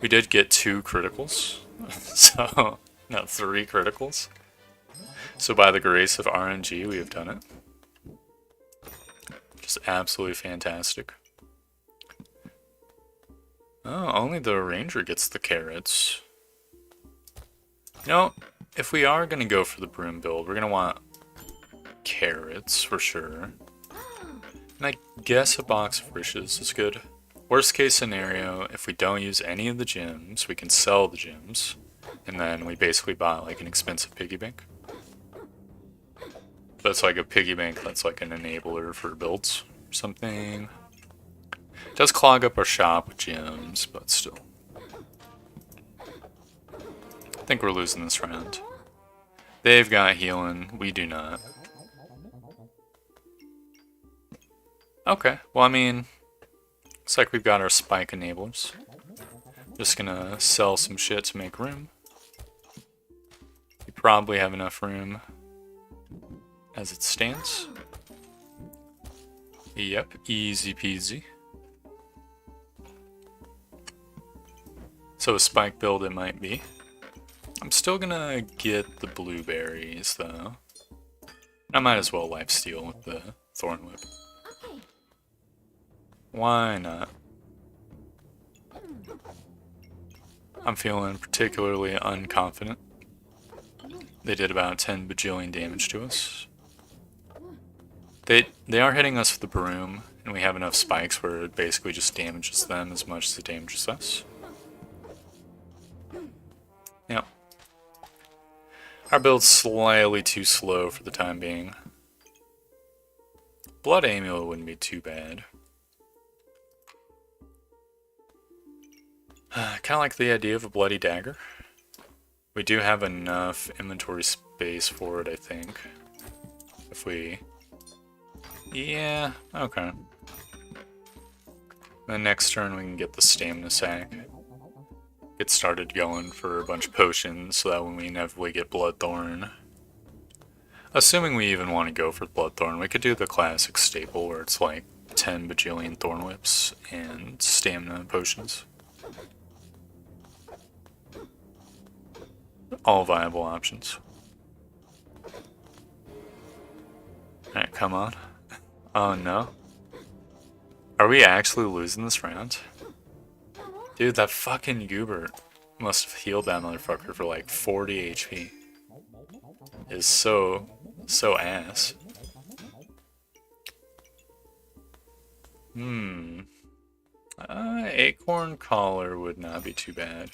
We did get 2 criticals. So, no, 3 criticals. So by the grace of RNG, we have done it. Just absolutely fantastic. Oh, only the Ranger gets the carrots. You know, if we are going to go for the broom build, we're going to want carrots for sure. And I guess a box of riches is good. Worst case scenario, if we don't use any of the gems, we can sell the gems. And then we basically buy like an expensive piggy bank. That's like a piggy bank, that's like an enabler for builds or something. It does clog up our shop with gems, but still. I think we're losing this round. They've got healing, we do not. Okay, well I mean, looks like we've got our spike enablers. Just gonna sell some shit to make room. We probably have enough room as it stands. Yep, easy peasy. So a spike build it might be. I'm still gonna get the blueberries though. I might as well lifesteal with the thorn whip. Why not? I'm feeling particularly unconfident. They did about 10 bajillion damage to us. They are hitting us with the broom, and we have enough spikes where it basically just damages them as much as it damages us. Yep. Our build's slightly too slow for the time being. Blood amulet wouldn't be too bad. Kind of like the idea of a bloody dagger. We do have enough inventory space for it, I think. If we... Yeah, okay. Then next turn we can get the stamina sack. Get started going for a bunch of potions so that when we inevitably get Bloodthorn... Assuming we even want to go for Bloodthorn, we could do the classic staple where it's like 10 bajillion Thorn Whips and stamina potions. All viable options. Alright, come on. Oh no. Are we actually losing this round? Dude, that fucking Goobert must have healed that motherfucker for like 40 HP. Is so ass. Acorn collar would not be too bad.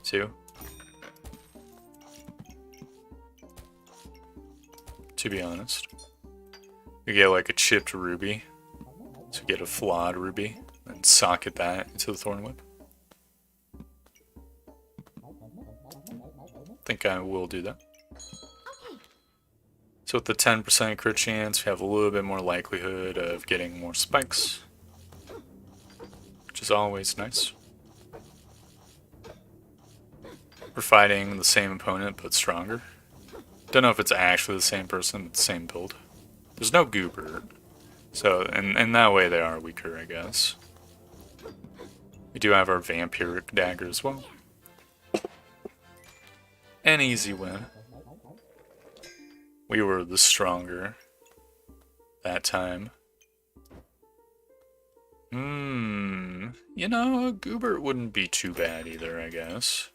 2. To be honest. We get like a chipped ruby. So we get a flawed ruby. And socket that into the thorn whip. I think I will do that. So with the 10% crit chance, we have a little bit more likelihood of getting more spikes. Which is always nice. We're fighting the same opponent, but stronger. Don't know if it's actually the same person, but the same build. There's no Goobert. So, in that way they are weaker, I guess. We do have our vampiric dagger as well. An easy win. We were the stronger that time. You know, a Goobert wouldn't be too bad either, I guess.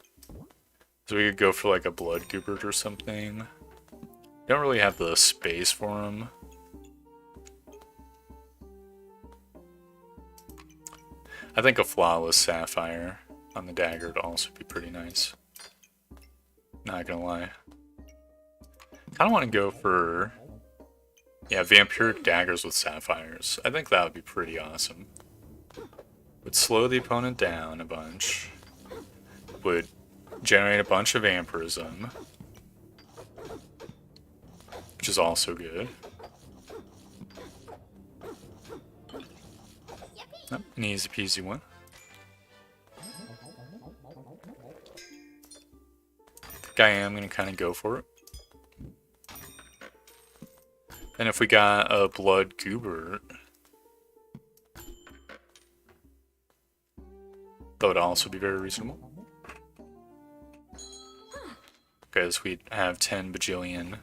So we could go for like a blood Goobert or something. Don't really have the space for him. I think a flawless sapphire on the dagger would also be pretty nice. Not gonna lie. I don't want to go for... Yeah, vampiric daggers with sapphires. I think that would be pretty awesome. Would slow the opponent down a bunch. Would generate a bunch of vampirism. Which is also good. Oh, an easy peasy one. I think I am going to kind of go for it. And if we got a blood Goobert, that would also be very reasonable. Because we'd have 10 bajillion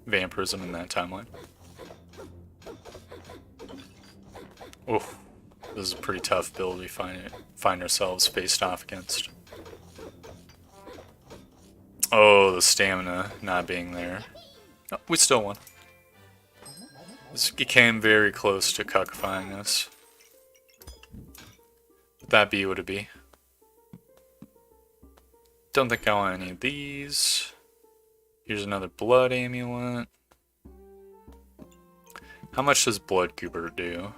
vampirism in that timeline. Oh, this is a pretty tough build we find ourselves faced off against. Oh, the stamina not being there. Oh, we still won. This came very close to cuckifying us. But that be what it be. Don't think I want any of these. Here's another blood amulet. How much does Blood Goober do?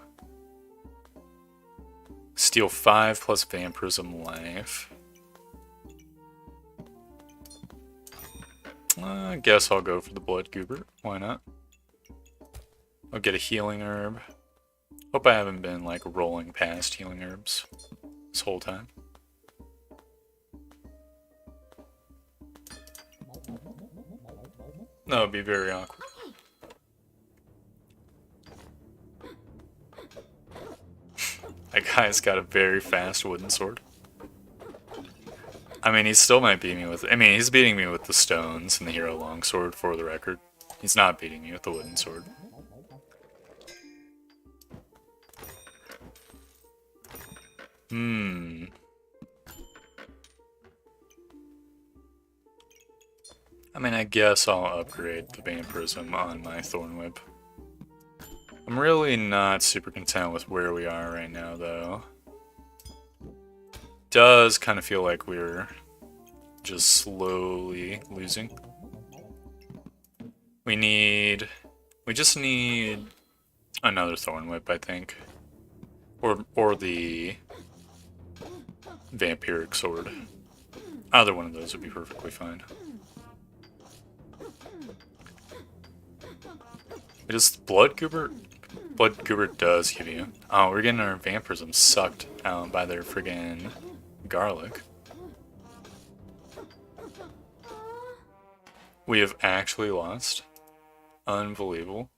Steal 5 plus Vampirism life. I guess I'll go for the Blood Goober. Why not? I'll get a healing herb. Hope I haven't been like rolling past healing herbs this whole time. That would be very awkward. That guy's got a very fast wooden sword. I mean, he still might beat me with... I mean, he's beating me with the stones and the hero longsword, for the record. He's not beating me with the wooden sword. I mean, I guess I'll upgrade the Vampirism on my Thorn Whip. I'm really not super content with where we are right now, though. Does kind of feel like we're just slowly losing. We just need another Thorn Whip, I think. Or the Vampiric Sword. Either one of those would be perfectly fine. It is Blood Goober? Blood Goober does give you... Oh, we're getting our Vampirism sucked out by their friggin' garlic. We have actually lost. Unbelievable.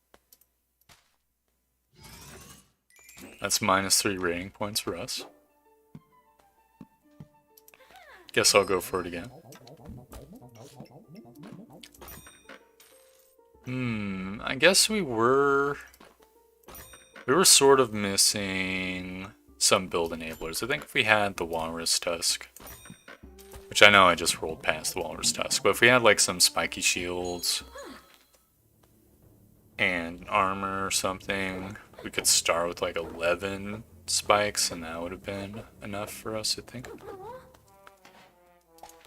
That's -3 rating points for us. Guess I'll go for it again. I guess we were sort of missing some build enablers. I think if we had the Walrus Tusk, which I know I just rolled past the Walrus Tusk, but if we had like some spiky shields and armor or something, we could start with like 11 spikes and that would have been enough for us, I think.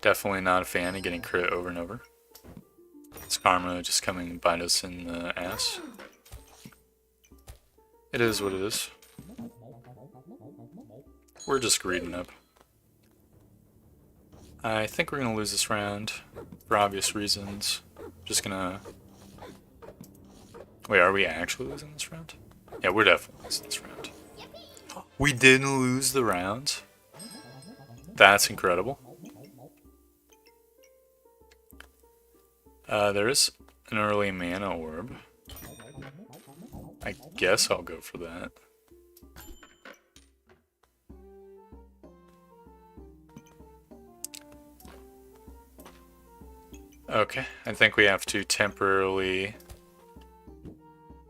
Definitely not a fan of getting crit over and over. It's karma just coming and bite us in the ass. It is what it is. We're just greeding up. I think we're gonna lose this round for obvious reasons. Just gonna... Wait, are we actually losing this round? Yeah, we're definitely losing this round. We didn't lose the round? That's incredible. There is an early mana orb. I guess I'll go for that. Okay, I think we have to temporarily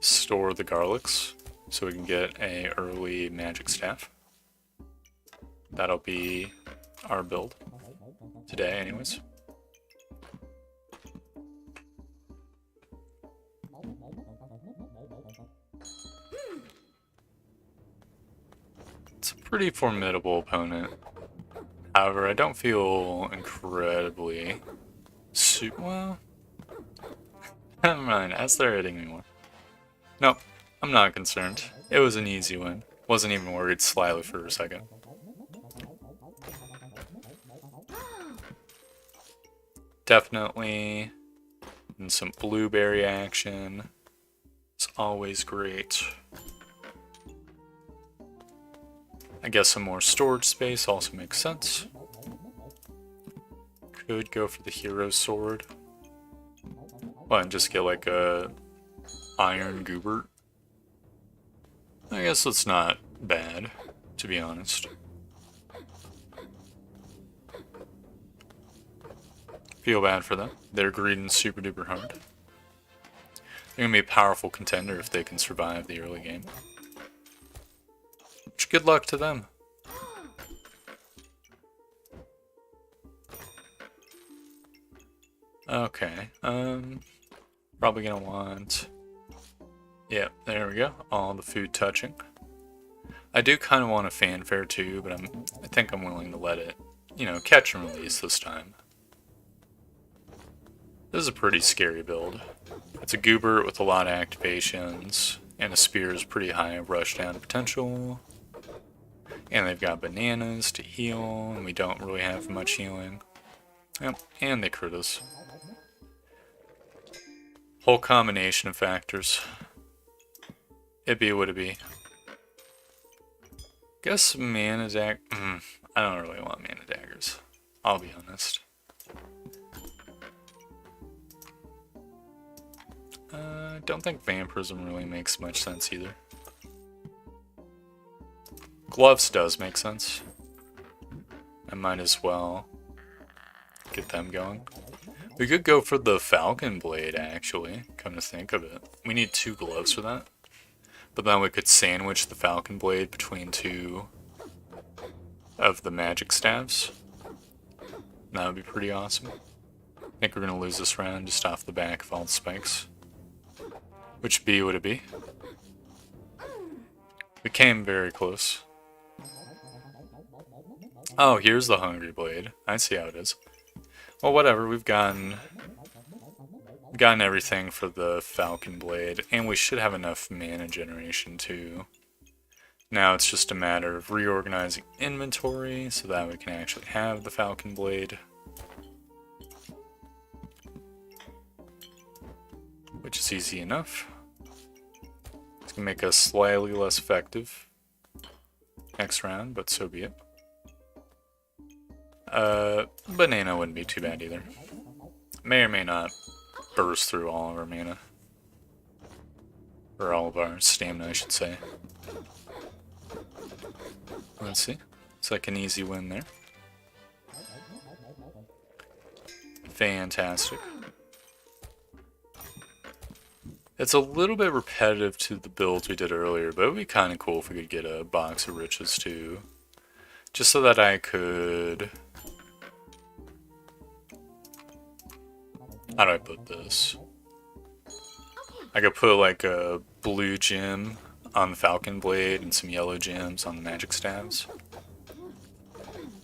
store the garlics so we can get a early magic staff. That'll be our build today anyways. It's a pretty formidable opponent. However, I don't feel incredibly well. Never mind, as they're hitting me more. Nope, I'm not concerned. It was an easy win. Wasn't even worried slyly for a second. Definitely and some blueberry action. It's always great. I guess some more storage space also makes sense. Could go for the hero sword. Well, and just get like a iron goober. I guess it's not bad, to be honest. Feel bad for them. They're greeding super duper hard. They're gonna be a powerful contender if they can survive the early game. Which, good luck to them. Okay, probably gonna want... Yeah, there we go, all the food touching. I do kind of want a fanfare too, but I think I'm willing to let it, you know, catch and release this time. This is a pretty scary build. It's a goober with a lot of activations, And a spear is pretty high rush down potential. And they've got bananas to heal, and we don't really have much healing. Yep, and they crit us. Whole combination of factors. It be what it be. Guess mana dagger. I don't really want mana daggers. I'll be honest. Don't think vampirism really makes much sense either. Gloves does make sense. I might as well get them going. We could go for the Falcon Blade, actually, come to think of it. We need 2 gloves for that. But then we could sandwich the Falcon Blade between 2 of the magic staves. That would be pretty awesome. I think we're going to lose this round just off the back of all the spikes. Which B would it be? We came very close. Oh, here's the Hungry Blade. I see how it is. Well, whatever. We've gotten everything for the Falcon Blade, and we should have enough mana generation too. Now it's just a matter of reorganizing inventory so that we can actually have the Falcon Blade. Which is easy enough. It's going to make us slightly less effective next round, but so be it. Banana wouldn't be too bad either. May or may not burst through all of our mana. Or all of our stamina, I should say. Let's see. It's like an easy win there. Fantastic. It's a little bit repetitive to the builds we did earlier, but it would be kind of cool if we could get a box of riches too. Just so that I could... How do I put this? I could put like a blue gem on the Falcon Blade and some yellow gems on the magic staves.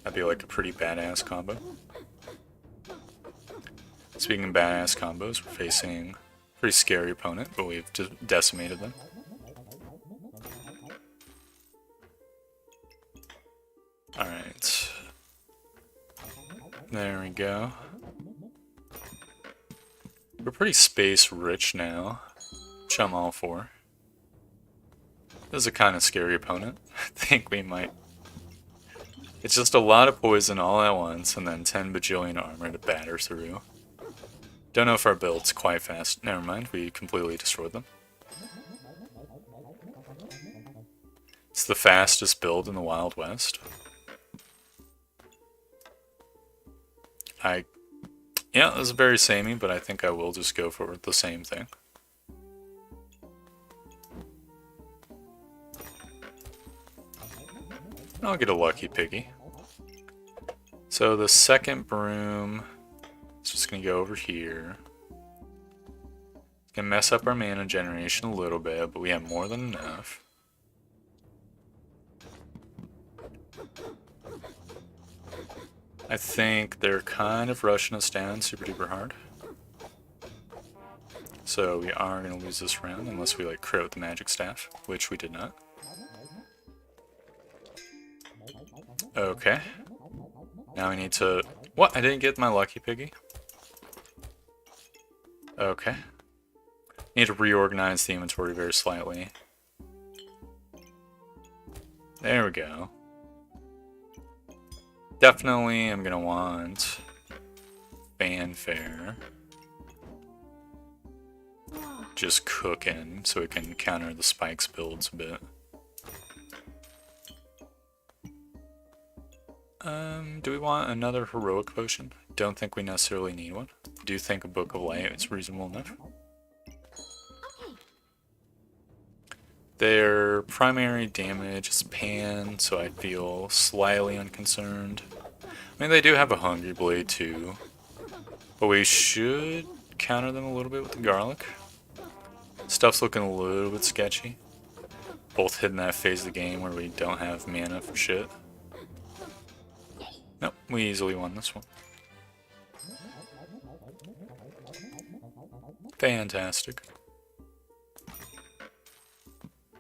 That'd be like a pretty badass combo. Speaking of badass combos, we're facing a pretty scary opponent, but we've decimated them. Alright. There we go. We're pretty space rich now, which I'm all for. This is a kind of scary opponent. I think we might... It's just a lot of poison all at once, and then 10 bajillion armor to batter through. Don't know if our build's quite fast. Never mind, we completely destroyed them. It's the fastest build in the Wild West. Yeah, this is very samey, but I think I will just go for the same thing. I'll get a lucky piggy. So the second broom is just going to go over here. It's going to mess up our mana generation a little bit, but we have more than enough. I think they're kind of rushing us down super duper hard. So we are going to lose this round unless we like crit with the magic staff, which we did not. Okay. Now we need to... What? I didn't get my lucky piggy? Okay. Need to reorganize the inventory very slightly. There we go. Definitely I'm gonna want fanfare. Just cooking so we can counter the spikes builds a bit. Do we want another heroic potion? Don't think we necessarily need one. Do think a Book of Light is reasonable enough. Their primary damage is pan, so I feel slightly unconcerned. I mean, they do have a Hungry Blade too, but we should counter them a little bit with the garlic. Stuff's looking a little bit sketchy. Both hitting that phase of the game where we don't have mana for shit. Nope, we easily won this one. Fantastic.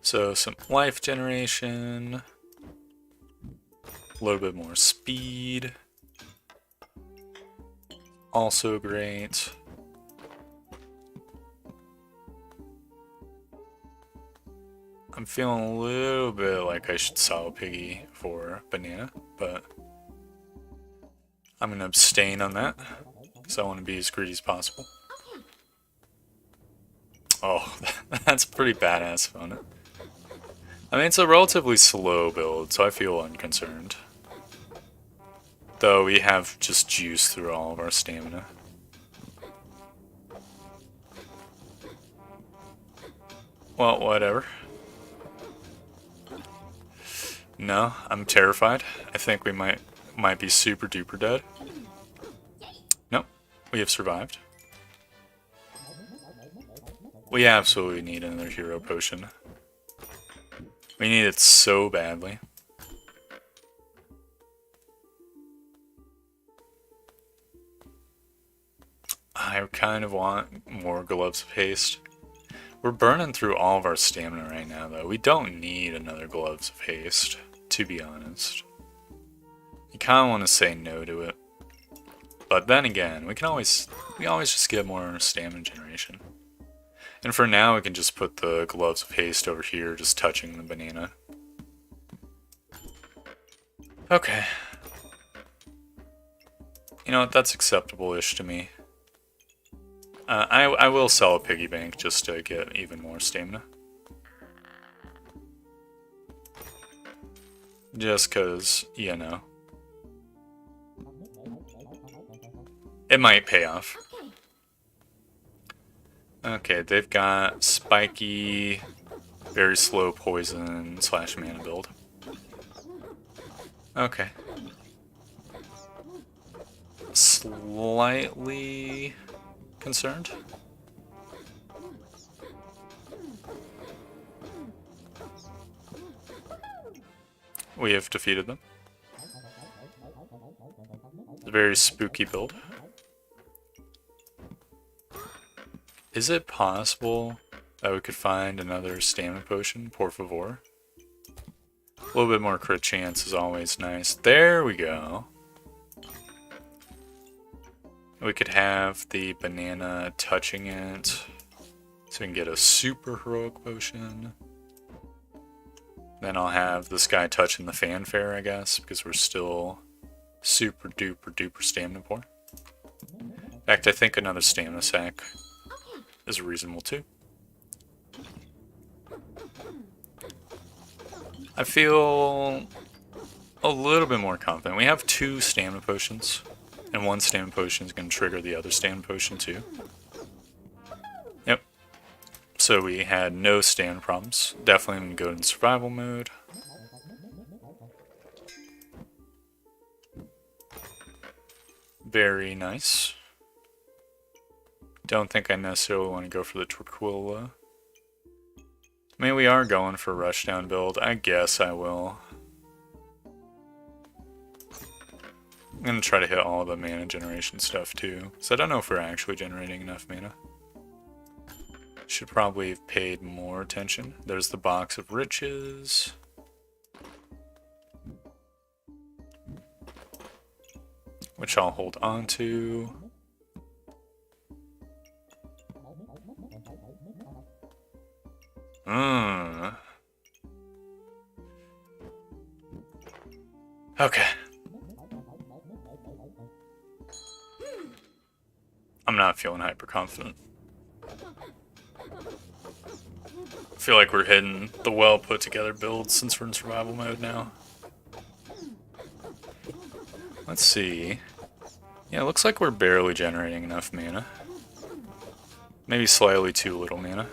So some life generation, a little bit more speed, also great. I'm feeling a little bit like I should sell a piggy for banana, but I'm going to abstain on that because I want to be as greedy as possible. Oh, that's pretty badass on it. I mean, it's a relatively slow build, so I feel unconcerned. Though we have just juice through all of our stamina. Well, whatever. No, I'm terrified. I think we might be super duper dead. Nope, we have survived. We absolutely need another hero potion. We need it so badly. I kind of want more gloves of haste. We're burning through all of our stamina right now, though. We don't need another gloves of haste, to be honest. You kind of want to say no to it. But then again, we always just get more stamina generation. And for now, we can just put the gloves of haste over here, just touching the banana. Okay. You know what, that's acceptable-ish to me. I will sell a piggy bank just to get even more stamina. Just cause, you know. It might pay off. Okay, they've got spiky, very slow poison / mana build. Okay. Slightly concerned. We have defeated them. It's a very spooky build. Is it possible that we could find another stamina potion, por favor? A little bit more crit chance is always nice. There we go. We could have the banana touching it, so we can get a super heroic potion. Then I'll have this guy touching the fanfare, I guess, because we're still super duper duper stamina poor. In fact, I think another stamina sack is reasonable too. I feel a little bit more confident. We have 2 stamina potions, and 1 stamina potion is going to trigger the other stamina potion too. Yep. So we had no stamina problems. Definitely going to go in survival mode. Very nice. Don't think I necessarily want to go for the Torquilla. I mean, we are going for a rushdown build. I guess I will. I'm going to try to hit all of the mana generation stuff too. So I don't know if we're actually generating enough mana. Should probably have paid more attention. There's the box of riches. Which I'll hold on to. Okay. I'm not feeling hyper confident. I feel like we're hitting the well put together build since we're in survival mode now. Let's see. Yeah, it looks like we're barely generating enough mana. Maybe slightly too little mana.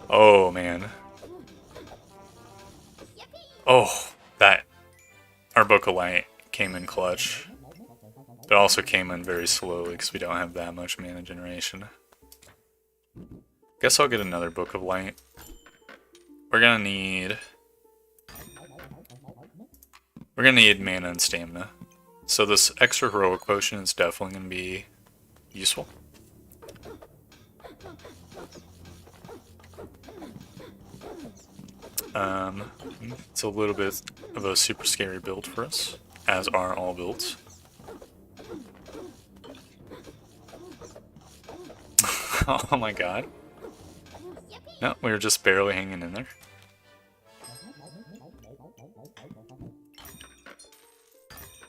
Oh, man. Oh, our Book of Light came in clutch. But also came in very slowly because we don't have that much mana generation. Guess I'll get another Book of Light. We're gonna need mana and stamina. So this extra heroic potion is definitely gonna be useful. It's a little bit of a super scary build for us, as are all builds. Oh my god. No, we were just barely hanging in there.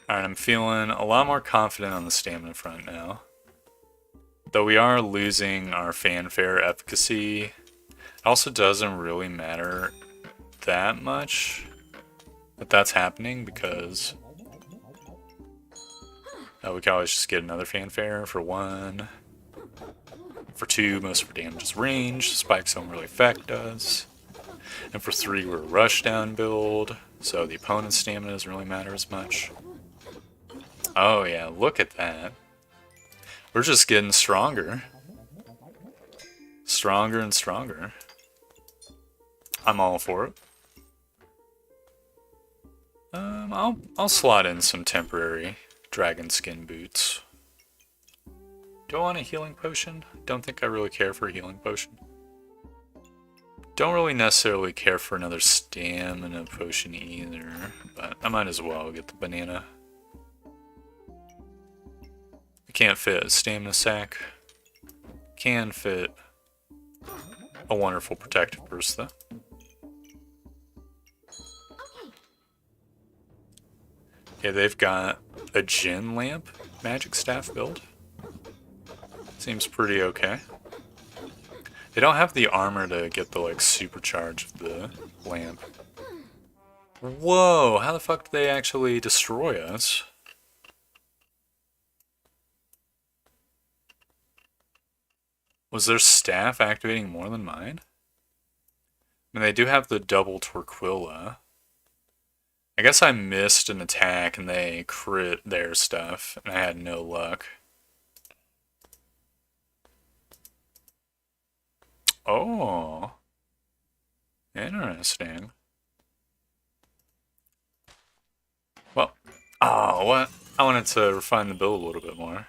Alright, I'm feeling a lot more confident on the stamina front now. Though we are losing our fanfare efficacy, it also doesn't really matter that much that that's happening because we can always just get another fanfare for 1. For 2, most of our damage is range, spikes don't really affect us. And for 3, we're a rush down build, so the opponent's stamina doesn't really matter as much. Oh yeah, look at that. We're just getting stronger. Stronger and stronger. I'm all for it. I'll slot in some temporary dragon skin boots. Do I want a healing potion? Don't think I really care for a healing potion. Don't really necessarily care for another stamina potion either, but I might as well get the banana. I can't fit a stamina sack. Can fit a wonderful protective burst though. Okay, they've got a gin lamp magic staff build. Seems pretty okay. They don't have the armor to get the like supercharge of the lamp. Whoa, how the fuck did they actually destroy us? Was their staff activating more than mine? I mean, they do have the double Torquilla. I guess I missed an attack and they crit their stuff, and I had no luck. Oh. Interesting. Well, oh, what? I wanted to refine the build a little bit more.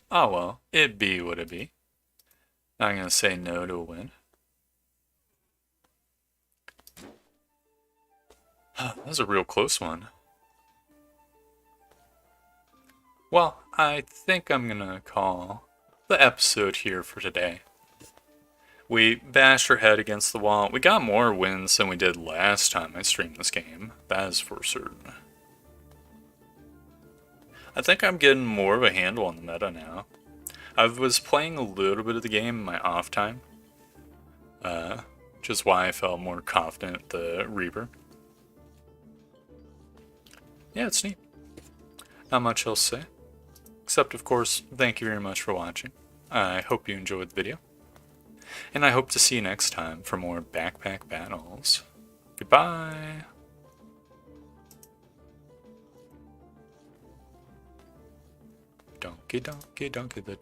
Oh well, it be what it be. Not gonna say no to a win. That was a real close one. Well, I think I'm gonna call the episode here for today. We bashed our head against the wall. We got more wins than we did last time I streamed this game. That is for certain. I think I'm getting more of a handle on the meta now. I was playing a little bit of the game in my off time. Which is why I felt more confident at the Reaper. Yeah, it's neat. Not much else to say. Except, of course, thank you very much for watching. I hope you enjoyed the video. And I hope to see you next time for more backpack battles. Goodbye! Donkey, donkey, donkey, the